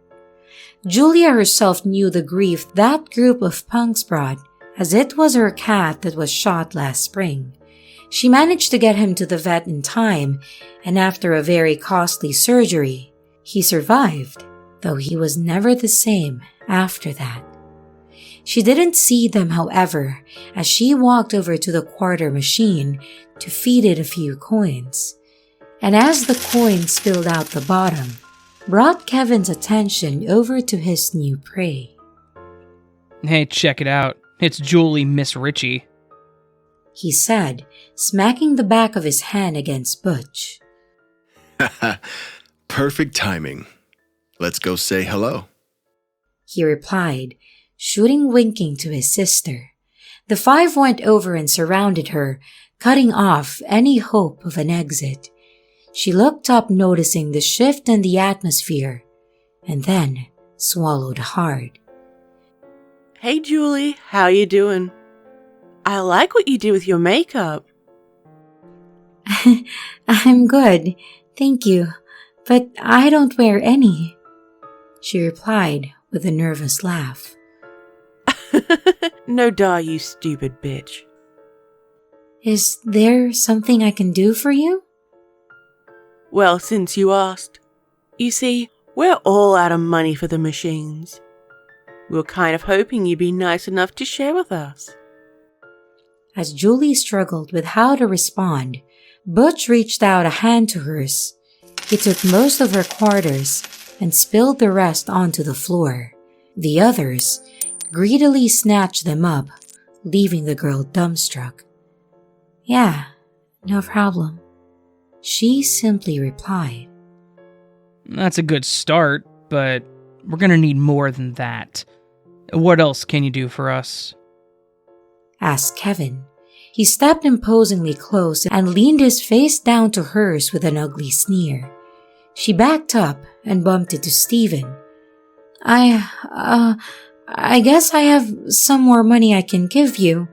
Julia herself knew the grief that group of punks brought, as it was her cat that was shot last spring. She managed to get him to the vet in time, and after a very costly surgery, he survived, though he was never the same after that. She didn't see them, however, as she walked over to the quarter machine to feed it a few coins. And as the coins spilled out the bottom, brought Kevin's attention over to his new prey. Hey, check it out. It's Julie Miss Richie, he said, smacking the back of his hand against Butch. Perfect timing. Let's go say hello, he replied, winking to his sister. The five went over and surrounded her, cutting off any hope of an exit. She looked up, noticing the shift in the atmosphere, and then swallowed hard. Hey, Julie, how you doing? I like what you do with your makeup. I'm good, thank you, but I don't wear any, she replied with a nervous laugh. No duh, you stupid bitch. Is there something I can do for you? Well, since you asked. You see, we're all out of money for the machines. We were kind of hoping you'd be nice enough to share with us. As Julie struggled with how to respond, Butch reached out a hand to hers. He took most of her quarters and spilled the rest onto the floor. The others greedily snatched them up, leaving the girl dumbstruck. Yeah, no problem, she simply replied. That's a good start, but we're gonna need more than that. What else can you do for us? Asked Kevin. He stepped imposingly close and leaned his face down to hers with an ugly sneer. She backed up and bumped into Steven. I guess I have some more money I can give you.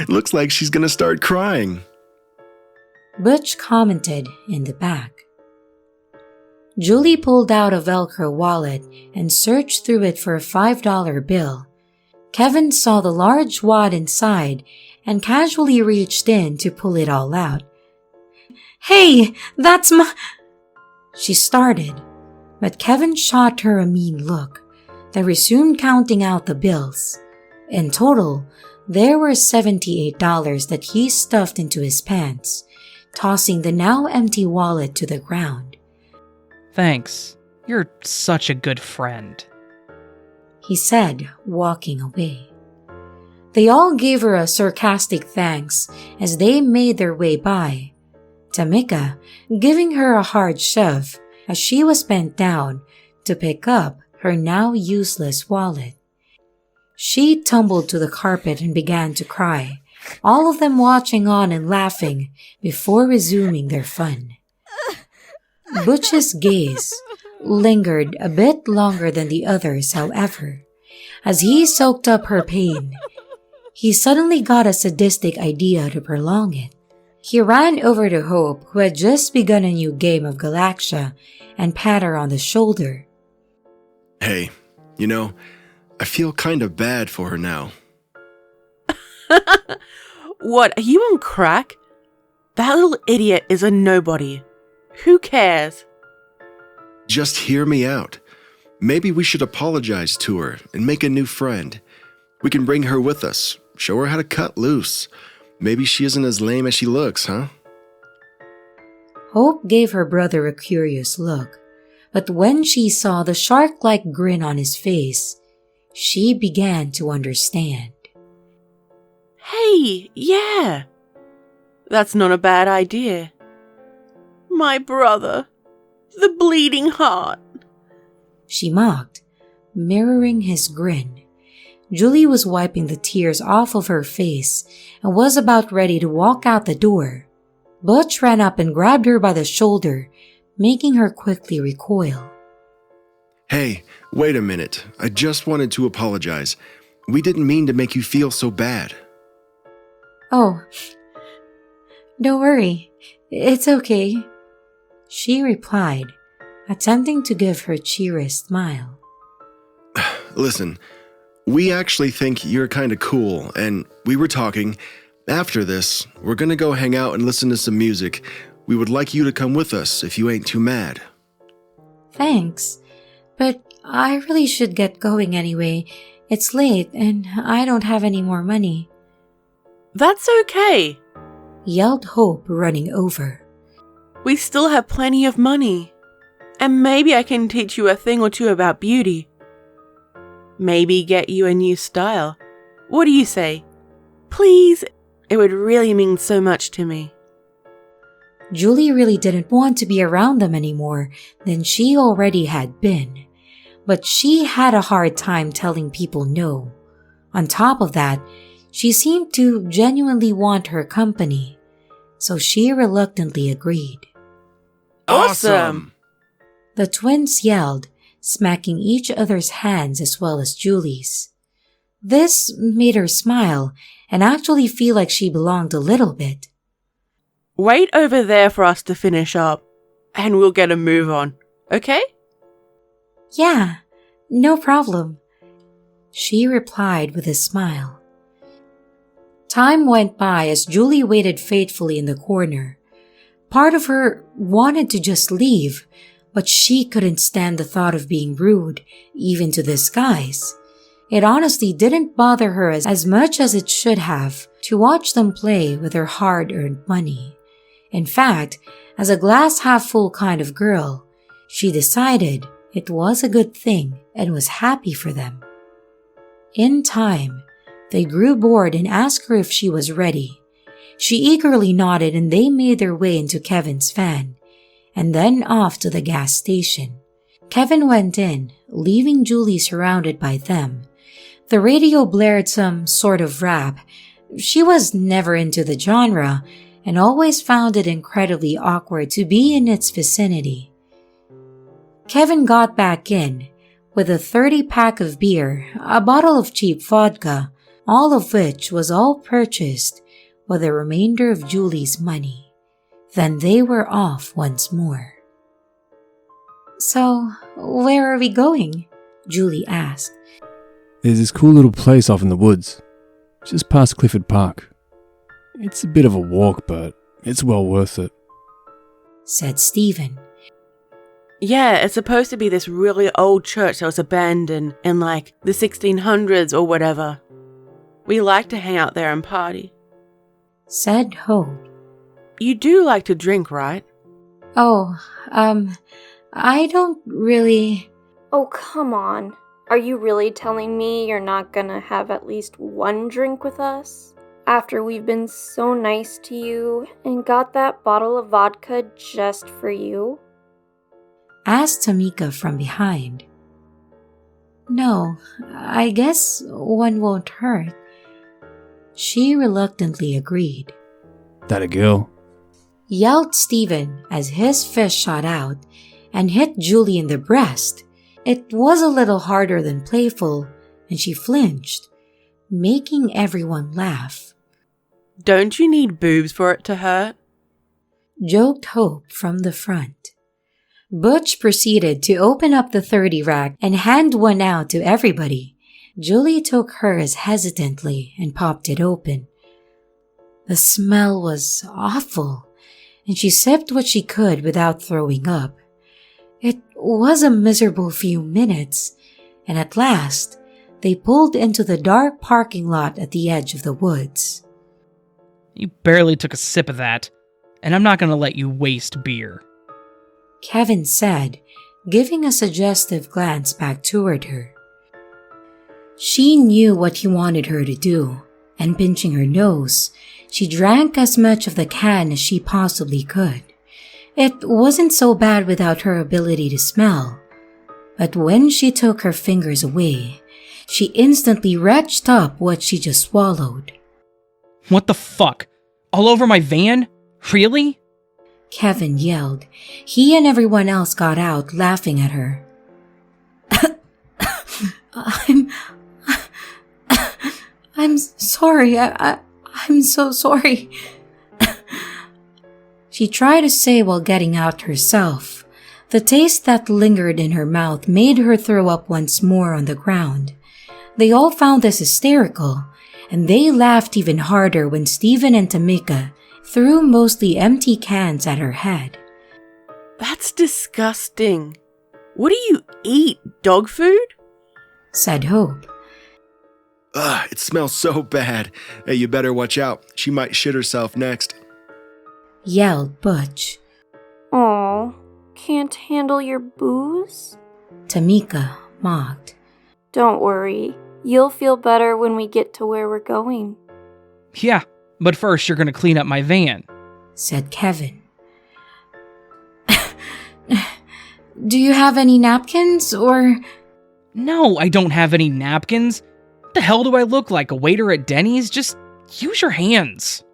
Looks like she's gonna start crying, Butch commented in the back. Julie pulled out a Velcro wallet and searched through it for a $5 bill. Kevin saw the large wad inside and casually reached in to pull it all out. Hey, that's my... She started, but Kevin shot her a mean look, then resumed counting out the bills. In total, there were $78 that he stuffed into his pants, tossing the now empty wallet to the ground. Thanks. You're such a good friend, he said, walking away. They all gave her a sarcastic thanks as they made their way by, Tamika giving her a hard shove as she was bent down to pick up her now useless wallet. She tumbled to the carpet and began to cry, all of them watching on and laughing before resuming their fun. Butch's gaze lingered a bit longer than the others, however. As he soaked up her pain, he suddenly got a sadistic idea to prolong it. He ran over to Hope, who had just begun a new game of Galaxia, and pat her on the shoulder. Hey, I feel kind of bad for her now. What, are you on crack? That little idiot is a nobody. Who cares? Just hear me out. Maybe we should apologize to her and make a new friend. We can bring her with us, show her how to cut loose. Maybe she isn't as lame as she looks, huh? Hope gave her brother a curious look, but when she saw the shark-like grin on his face, she began to understand. Hey, yeah. That's not a bad idea. My brother, the bleeding heart, she mocked, mirroring his grin. Julie was wiping the tears off of her face and was about ready to walk out the door. Butch ran up and grabbed her by the shoulder, making her quickly recoil. Hey, wait a minute. I just wanted to apologize. We didn't mean to make you feel so bad. Oh, don't worry. It's okay, she replied, attempting to give her cheeriest smile. Listen, we actually think you're kind of cool, and we were talking. After this, we're gonna go hang out and listen to some music. We would like you to come with us if you ain't too mad. Thanks, but I really should get going anyway. It's late and I don't have any more money. That's okay. Yelled Hope, running over. We still have plenty of money. And maybe I can teach you a thing or two about beauty. Maybe get you a new style. What do you say? Please, it would really mean so much to me. Julie really didn't want to be around them anymore than she already had been. But she had a hard time telling people no. On top of that, she seemed to genuinely want her company, so she reluctantly agreed. Awesome! The twins yelled, smacking each other's hands as well as Julie's. This made her smile and actually feel like she belonged a little bit. Wait over there for us to finish up, and we'll get a move on, okay? Yeah, no problem, she replied with a smile. Time went by as Julie waited faithfully in the corner. Part of her wanted to just leave, but she couldn't stand the thought of being rude, even to this guys. It honestly didn't bother her as much as it should have to watch them play with her hard-earned money. In fact, as a glass-half-full kind of girl, she decided it was a good thing and was happy for them. In time, they grew bored and asked her if she was ready. She eagerly nodded and they made their way into Kevin's van, and then off to the gas station. Kevin went in, leaving Julie surrounded by them. The radio blared some sort of rap. She was never into the genre and always found it incredibly awkward to be in its vicinity. Kevin got back in with a 30-pack of beer, a bottle of cheap vodka, all of which was all purchased with the remainder of Julie's money. Then they were off once more. "So, where are we going?" Julie asked. "There's this cool little place off in the woods, just past Clifford Park. It's a bit of a walk, but it's well worth it," said Stephen. Yeah, it's supposed to be this really old church that was abandoned in like the 1600s or whatever. We like to hang out there and party, said Hope. You do like to drink, right? Oh, I don't really... Oh, come on. Are you really telling me you're not gonna have at least one drink with us? After we've been so nice to you and got that bottle of vodka just for you? Asked Tamika from behind. No, I guess one won't hurt. She reluctantly agreed. "That a girl?" Yelled Stephen as his fist shot out and hit Julie in the breast. It was a little harder than playful, and she flinched, making everyone laugh. Don't you need boobs for it to hurt? Joked Hope from the front. Butch proceeded to open up the 30 rack and hand one out to everybody. Julie took hers hesitantly and popped it open. The smell was awful, and she sipped what she could without throwing up. It was a miserable few minutes, and at last, they pulled into the dark parking lot at the edge of the woods. You barely took a sip of that, and I'm not going to let you waste beer, Kevin said, giving a suggestive glance back toward her. She knew what he wanted her to do, and pinching her nose, she drank as much of the can as she possibly could. It wasn't so bad without her ability to smell, but when she took her fingers away, she instantly retched up what she just swallowed. What the fuck? All over my van? Really? Kevin yelled. He and everyone else got out, laughing at her. I'm sorry. I'm so sorry. She tried to say while getting out herself. The taste that lingered in her mouth made her throw up once more on the ground. They all found this hysterical, and they laughed even harder when Stephen and Tamika threw mostly empty cans at her head. That's disgusting. What do you eat? Dog food? said Hope. Ugh, it smells so bad. Hey, you better watch out. She might shit herself next. Yelled Butch. Aw, can't handle your booze? Tamika mocked. Don't worry, you'll feel better when we get to where we're going, Yeah, but first you're gonna clean up my van. Said Kevin. Do you have any napkins, or... No, I don't have any napkins. What the hell do I look like, a waiter at Denny's? Just use your hands.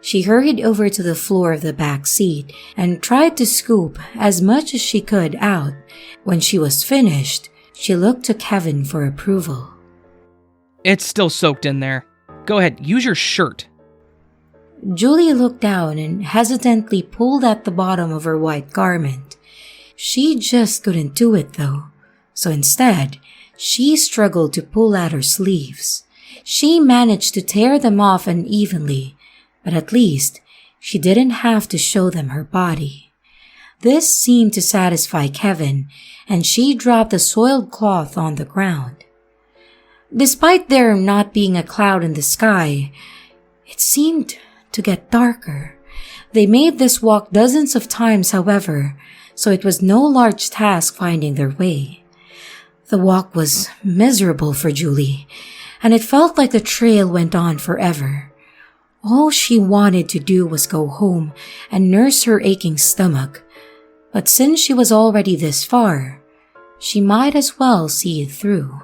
She hurried over to the floor of the back seat and tried to scoop as much as she could out. When she was finished, she looked to Kevin for approval. It's still soaked in there. Go ahead, use your shirt. Julie looked down and hesitantly pulled at the bottom of her white garment. She just couldn't do it though, so instead, she struggled to pull out her sleeves. She managed to tear them off unevenly, but at least she didn't have to show them her body. This seemed to satisfy Kevin, and she dropped the soiled cloth on the ground. Despite there not being a cloud in the sky, it seemed to get darker. They made this walk dozens of times, however, so it was no large task finding their way. The walk was miserable for Julie, and it felt like the trail went on forever. All she wanted to do was go home and nurse her aching stomach, but since she was already this far, she might as well see it through.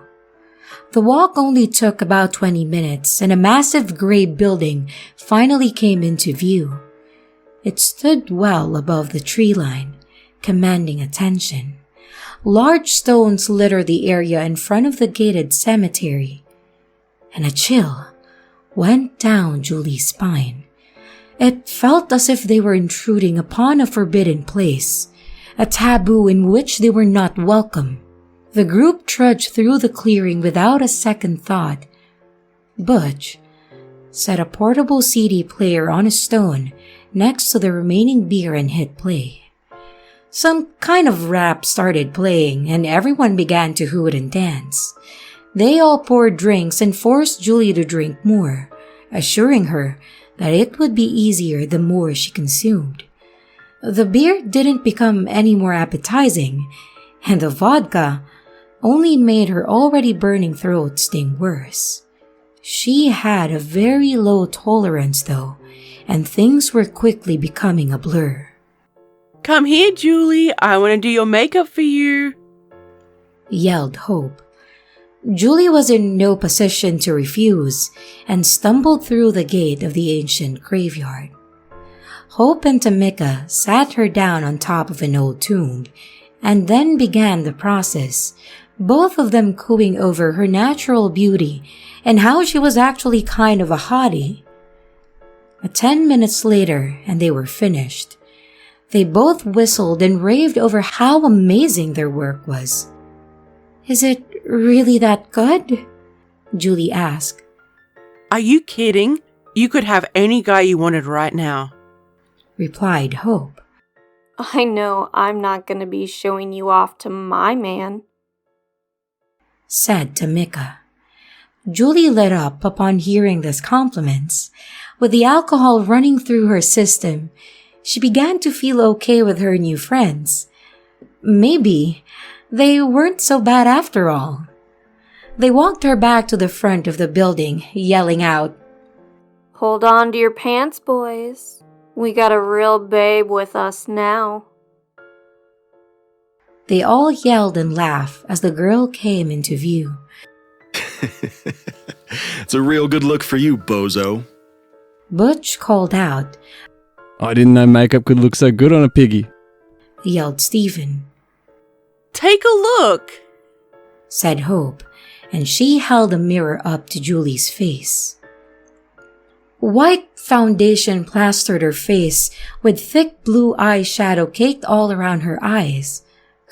The walk only took about 20 minutes, and a massive gray building finally came into view. It stood well above the tree line, commanding attention. Large stones littered the area in front of the gated cemetery, and a chill went down Julie's spine. It felt as if they were intruding upon a forbidden place, a taboo in which they were not welcome. The group trudged through the clearing without a second thought. Butch set a portable CD player on a stone next to the remaining beer and hit play. Some kind of rap started playing, and everyone began to hoot and dance. They all poured drinks and forced Julie to drink more, assuring her that it would be easier the more she consumed. The beer didn't become any more appetizing, and the vodka only made her already burning throat sting worse. She had a very low tolerance though, and things were quickly becoming a blur. Come here, Julie. I want to do your makeup for you, yelled Hope. Julie was in no position to refuse and stumbled through the gate of the ancient graveyard. Hope and Tamika sat her down on top of an old tomb and then began the process, both of them cooing over her natural beauty and how she was actually kind of a hottie. 10 minutes later, and they were finished. They both whistled and raved over how amazing their work was. Is it really that good? Julie asked. Are you kidding? You could have any guy you wanted right now, replied Hope. I know I'm not going to be showing you off to my man, said Tamika. Julie lit up upon hearing these compliments. With the alcohol running through her system, she began to feel okay with her new friends. Maybe they weren't so bad after all. They walked her back to the front of the building, yelling out, "Hold on to your pants, boys. We got a real babe with us now." They all yelled and laughed as the girl came into view. It's a real good look for you, bozo, Butch called out. I didn't know makeup could look so good on a piggy, yelled Stephen. Take a look, said Hope, and she held a mirror up to Julie's face. White foundation plastered her face with thick blue eyeshadow caked all around her eyes.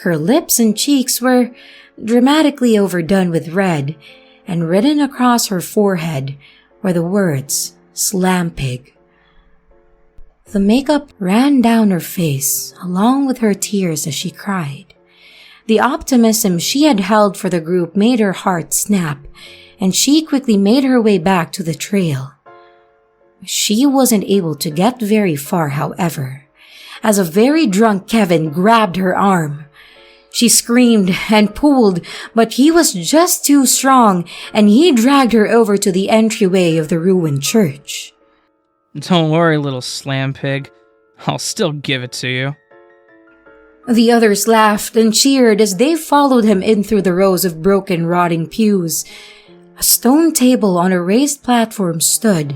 Her lips and cheeks were dramatically overdone with red, and written across her forehead were the words, "Slam Pig." The makeup ran down her face along with her tears as she cried. The optimism she had held for the group made her heart snap, and she quickly made her way back to the trail. She wasn't able to get very far, however, as a very drunk Kevin grabbed her arm. She screamed and pulled, but he was just too strong, and he dragged her over to the entryway of the ruined church. Don't worry, little slam pig. I'll still give it to you. The others laughed and cheered as they followed him in through the rows of broken, rotting pews. A stone table on a raised platform stood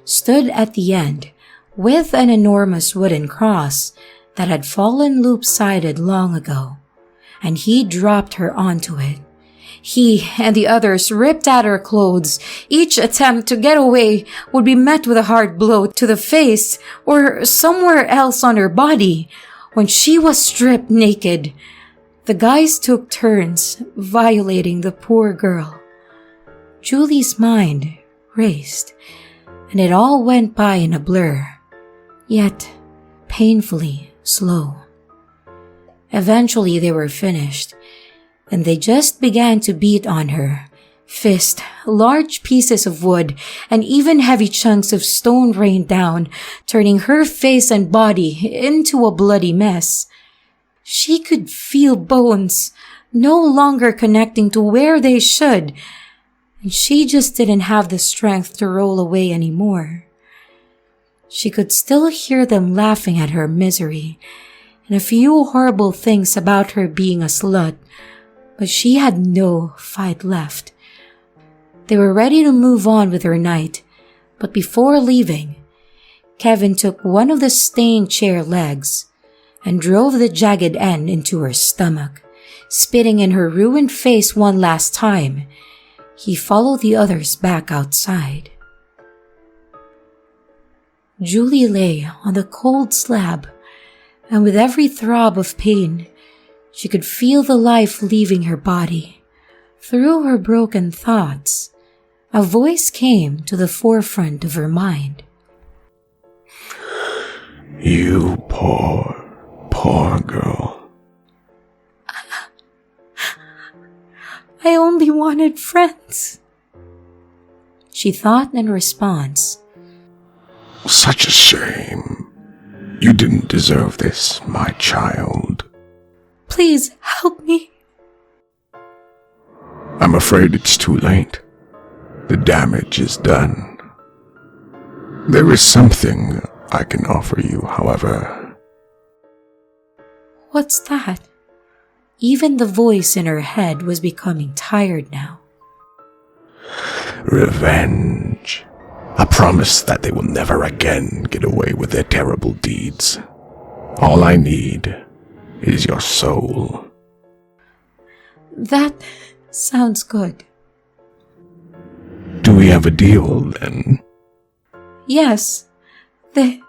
at the end, with an enormous wooden cross that had fallen loop-sided long ago, and he dropped her onto it. He and the others ripped at her clothes. Each attempt to get away would be met with a hard blow to the face or somewhere else on her body. When she was stripped naked, the guys took turns violating the poor girl. Julie's mind raced, and it all went by in a blur, yet painfully slow. Eventually they were finished, and they just began to beat on her. Fist, large pieces of wood, and even heavy chunks of stone rained down, turning her face and body into a bloody mess. She could feel bones, no longer connecting to where they should, and she just didn't have the strength to roll away anymore. She could still hear them laughing at her misery, and a few horrible things about her being a slut, but she had no fight left. They were ready to move on with their night, but before leaving, Kevin took one of the stained chair legs and drove the jagged end into her stomach. Spitting in her ruined face one last time, he followed the others back outside. Julie lay on the cold slab, and with every throb of pain, she could feel the life leaving her body. Through her broken thoughts, a voice came to the forefront of her mind. You poor girl. I only wanted friends, she thought in response. Such a shame. You didn't deserve this, my child. Please help me. I'm afraid it's too late. The damage is done. There is something I can offer you, however. What's that? Even the voice in her head was becoming tired now. Revenge. A promise that they will never again get away with their terrible deeds. All I need is your soul. That sounds good. Do we have a deal, then? Yes. They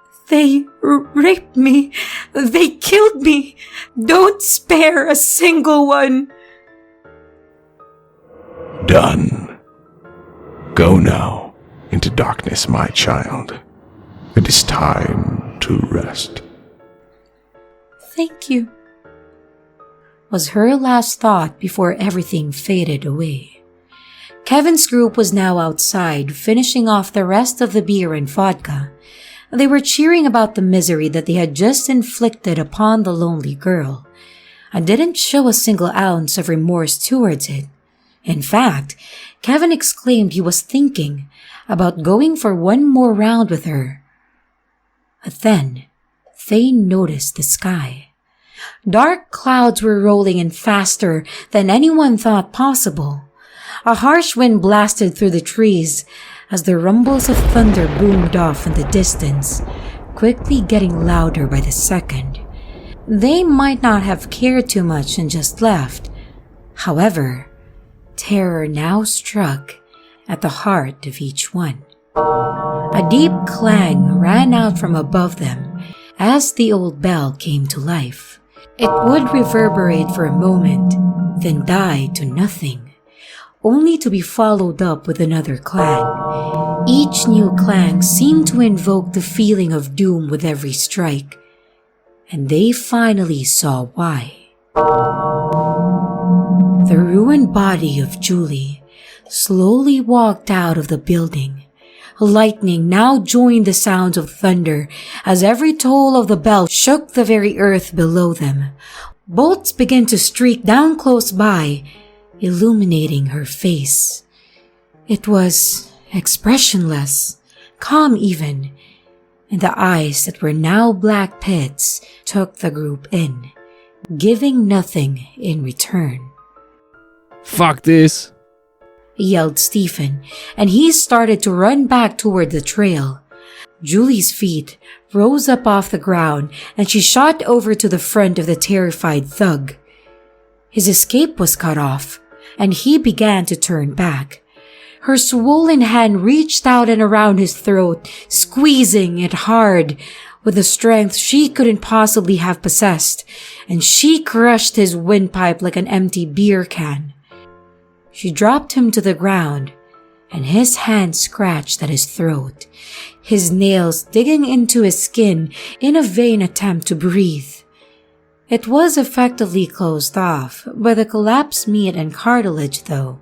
raped me. They killed me. Don't spare a single one. Done. Go now into darkness, my child. It is time to rest. Thank you, was her last thought before everything faded away. Kevin's group was now outside, finishing off the rest of the beer and vodka. They were cheering about the misery that they had just inflicted upon the lonely girl, and didn't show a single ounce of remorse towards it. In fact, Kevin exclaimed he was thinking about going for one more round with her. But then, they noticed the sky. Dark clouds were rolling in faster than anyone thought possible. A harsh wind blasted through the trees as the rumbles of thunder boomed off in the distance, quickly getting louder by the second. They might not have cared too much and just left. However, terror now struck at the heart of each one. A deep clang ran out from above them as the old bell came to life. It would reverberate for a moment, then die to nothing, only to be followed up with another clang. Each new clang seemed to invoke the feeling of doom with every strike, and they finally saw why. The ruined body of Julie slowly walked out of the building. Lightning now joined the sounds of thunder as every toll of the bell shook the very earth below them. Bolts began to streak down close by, illuminating her face. It was expressionless, calm even, and the eyes that were now black pits took the group in, giving nothing in return. Fuck this, yelled Stephen, and he started to run back toward the trail. Julie's feet rose up off the ground and she shot over to the front of the terrified thug. His escape was cut off, and he began to turn back. Her swollen hand reached out and around his throat, squeezing it hard with a strength she couldn't possibly have possessed, and she crushed his windpipe like an empty beer can. She dropped him to the ground, and his hand scratched at his throat, his nails digging into his skin in a vain attempt to breathe. It was effectively closed off by the collapsed meat and cartilage, though,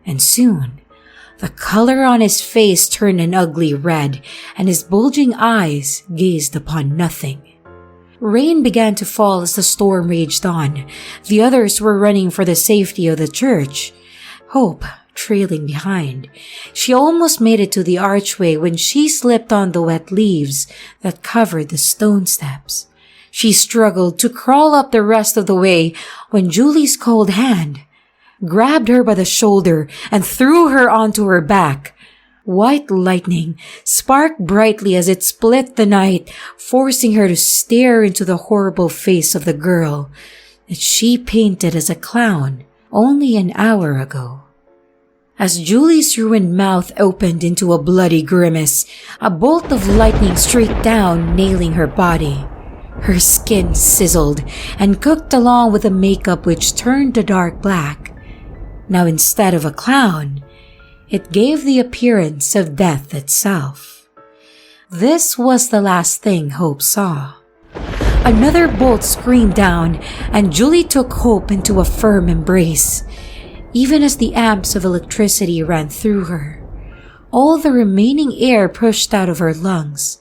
and soon the color on his face turned an ugly red, and his bulging eyes gazed upon nothing. Rain began to fall as the storm raged on. The others were running for the safety of the church, Hope trailing behind. She almost made it to the archway when she slipped on the wet leaves that covered the stone steps. She struggled to crawl up the rest of the way when Julie's cold hand grabbed her by the shoulder and threw her onto her back. White lightning sparked brightly as it split the night, forcing her to stare into the horrible face of the girl that she painted as a clown only an hour ago. As Julie's ruined mouth opened into a bloody grimace, a bolt of lightning streaked down, nailing her body. Her skin sizzled and cooked along with the makeup, which turned to dark black. Now, instead of a clown, it gave the appearance of death itself. This was the last thing Hope saw. Another bolt screamed down, and Julie took Hope into a firm embrace. Even as the amps of electricity ran through her, all the remaining air pushed out of her lungs,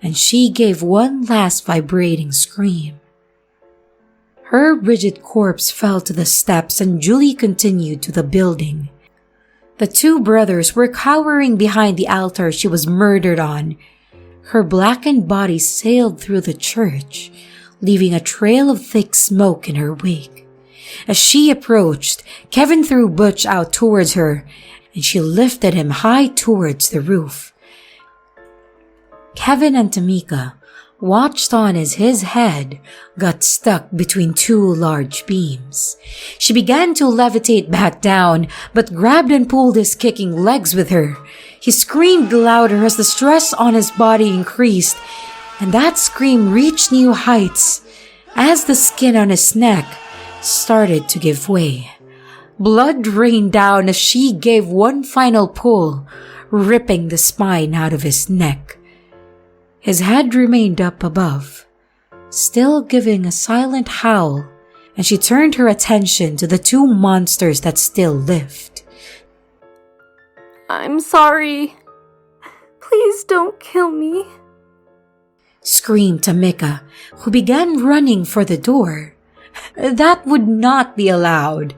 and she gave one last vibrating scream. Her rigid corpse fell to the steps, and Julie continued to the building. The two brothers were cowering behind the altar she was murdered on. Her blackened body sailed through the church, leaving a trail of thick smoke in her wake. As she approached, Kevin threw Butch out towards her, and she lifted him high towards the roof. Kevin and Tamika watched on as his head got stuck between two large beams. She began to levitate back down, but grabbed and pulled his kicking legs with her. He screamed louder as the stress on his body increased, and that scream reached new heights as the skin on his neck started to give way. Blood rained down as she gave one final pull, ripping the spine out of his neck. His head remained up above, still giving a silent howl, and she turned her attention to the two monsters that still lived. I'm sorry. Please don't kill me, screamed Tamika, who began running for the door. That would not be allowed.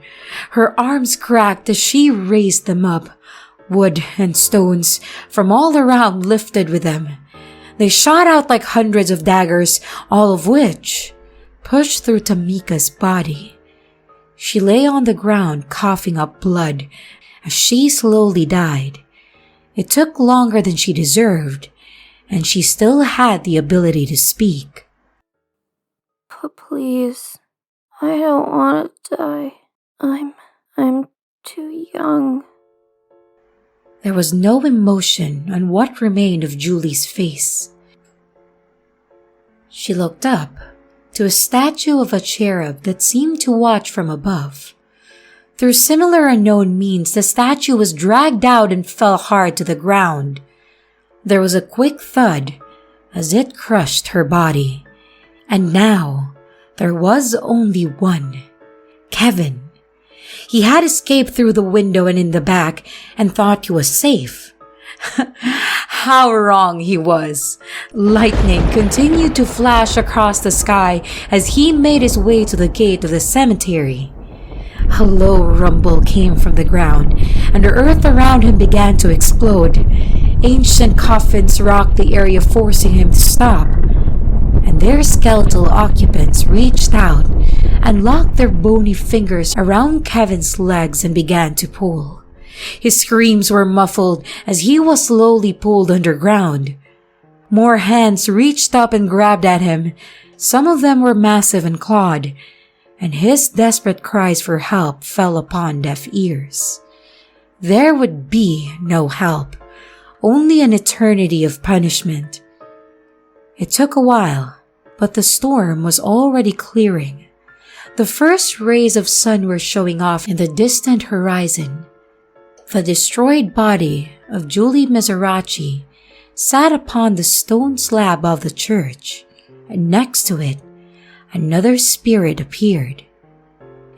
Her arms cracked as she raised them up. Wood and stones from all around lifted with them. They shot out like hundreds of daggers, all of which pushed through Tamika's body. She lay on the ground, coughing up blood as she slowly died. It took longer than she deserved, and she still had the ability to speak. But please, I don't want to die. I'm too young. There was no emotion on what remained of Julie's face. She looked up to a statue of a cherub that seemed to watch from above. Through similar unknown means, the statue was dragged out and fell hard to the ground. There was a quick thud as it crushed her body. And now, there was only one, Kevin. He had escaped through the window and in the back and thought he was safe. How wrong he was. Lightning continued to flash across the sky as he made his way to the gate of the cemetery. A low rumble came from the ground, and the earth around him began to explode. Ancient coffins rocked the area, forcing him to stop. And their skeletal occupants reached out and locked their bony fingers around Kevin's legs and began to pull. His screams were muffled as he was slowly pulled underground. More hands reached up and grabbed at him. Some of them were massive and clawed, and his desperate cries for help fell upon deaf ears. There would be no help, only an eternity of punishment. It took a while, but the storm was already clearing. The first rays of sun were showing off in the distant horizon. The destroyed body of Julie Miserace sat upon the stone slab of the church, and next to it, another spirit appeared.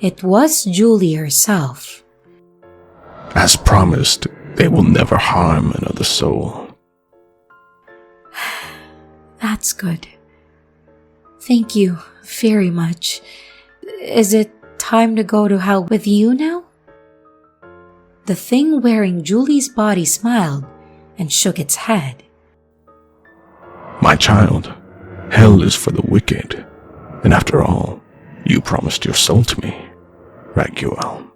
It was Julie herself. As promised, they will never harm another soul. That's good. Thank you very much. Is it time to go to hell with you now? The thing wearing Julie's body smiled and shook its head. My child, hell is for the wicked. And after all, you promised your soul to me, Raguel.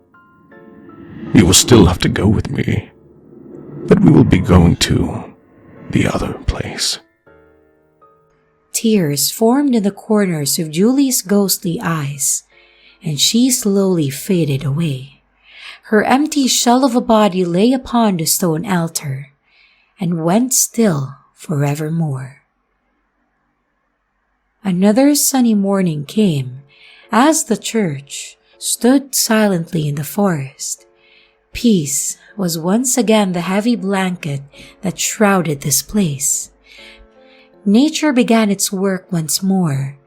You will still have to go with me, but we will be going to the other place. Tears formed in the corners of Julie's ghostly eyes, and she slowly faded away. Her empty shell of a body lay upon the stone altar, and went still forevermore. Another sunny morning came, as the church stood silently in the forest. Peace was once again the heavy blanket that shrouded this place. Nature began its work once more,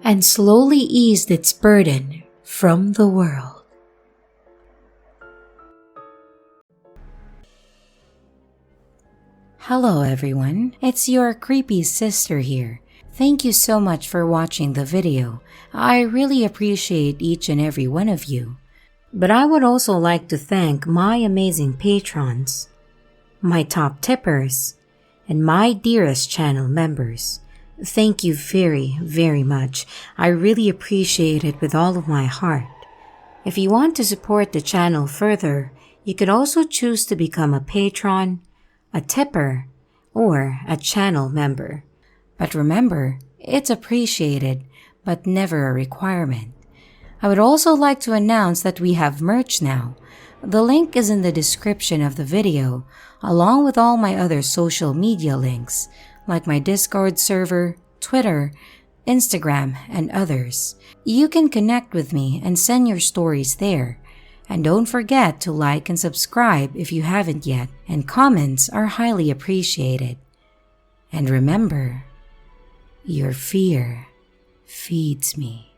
and slowly eased its burden from the world. Hello everyone, it's your creepy sister here. Thank you so much for watching the video. I really appreciate each and every one of you. But I would also like to thank my amazing patrons, my top tippers, and my dearest channel members. Thank you very, very much. I really appreciate it with all of my heart. If you want to support the channel further, you could also choose to become a patron, a tipper, or a channel member. But remember, it's appreciated, but never a requirement. I would also like to announce that we have merch now. The link is in the description of the video, along with all my other social media links, like my Discord server, Twitter, Instagram, and others. You can connect with me and send your stories there. And don't forget to like and subscribe if you haven't yet, and comments are highly appreciated. And remember, your fear feeds me.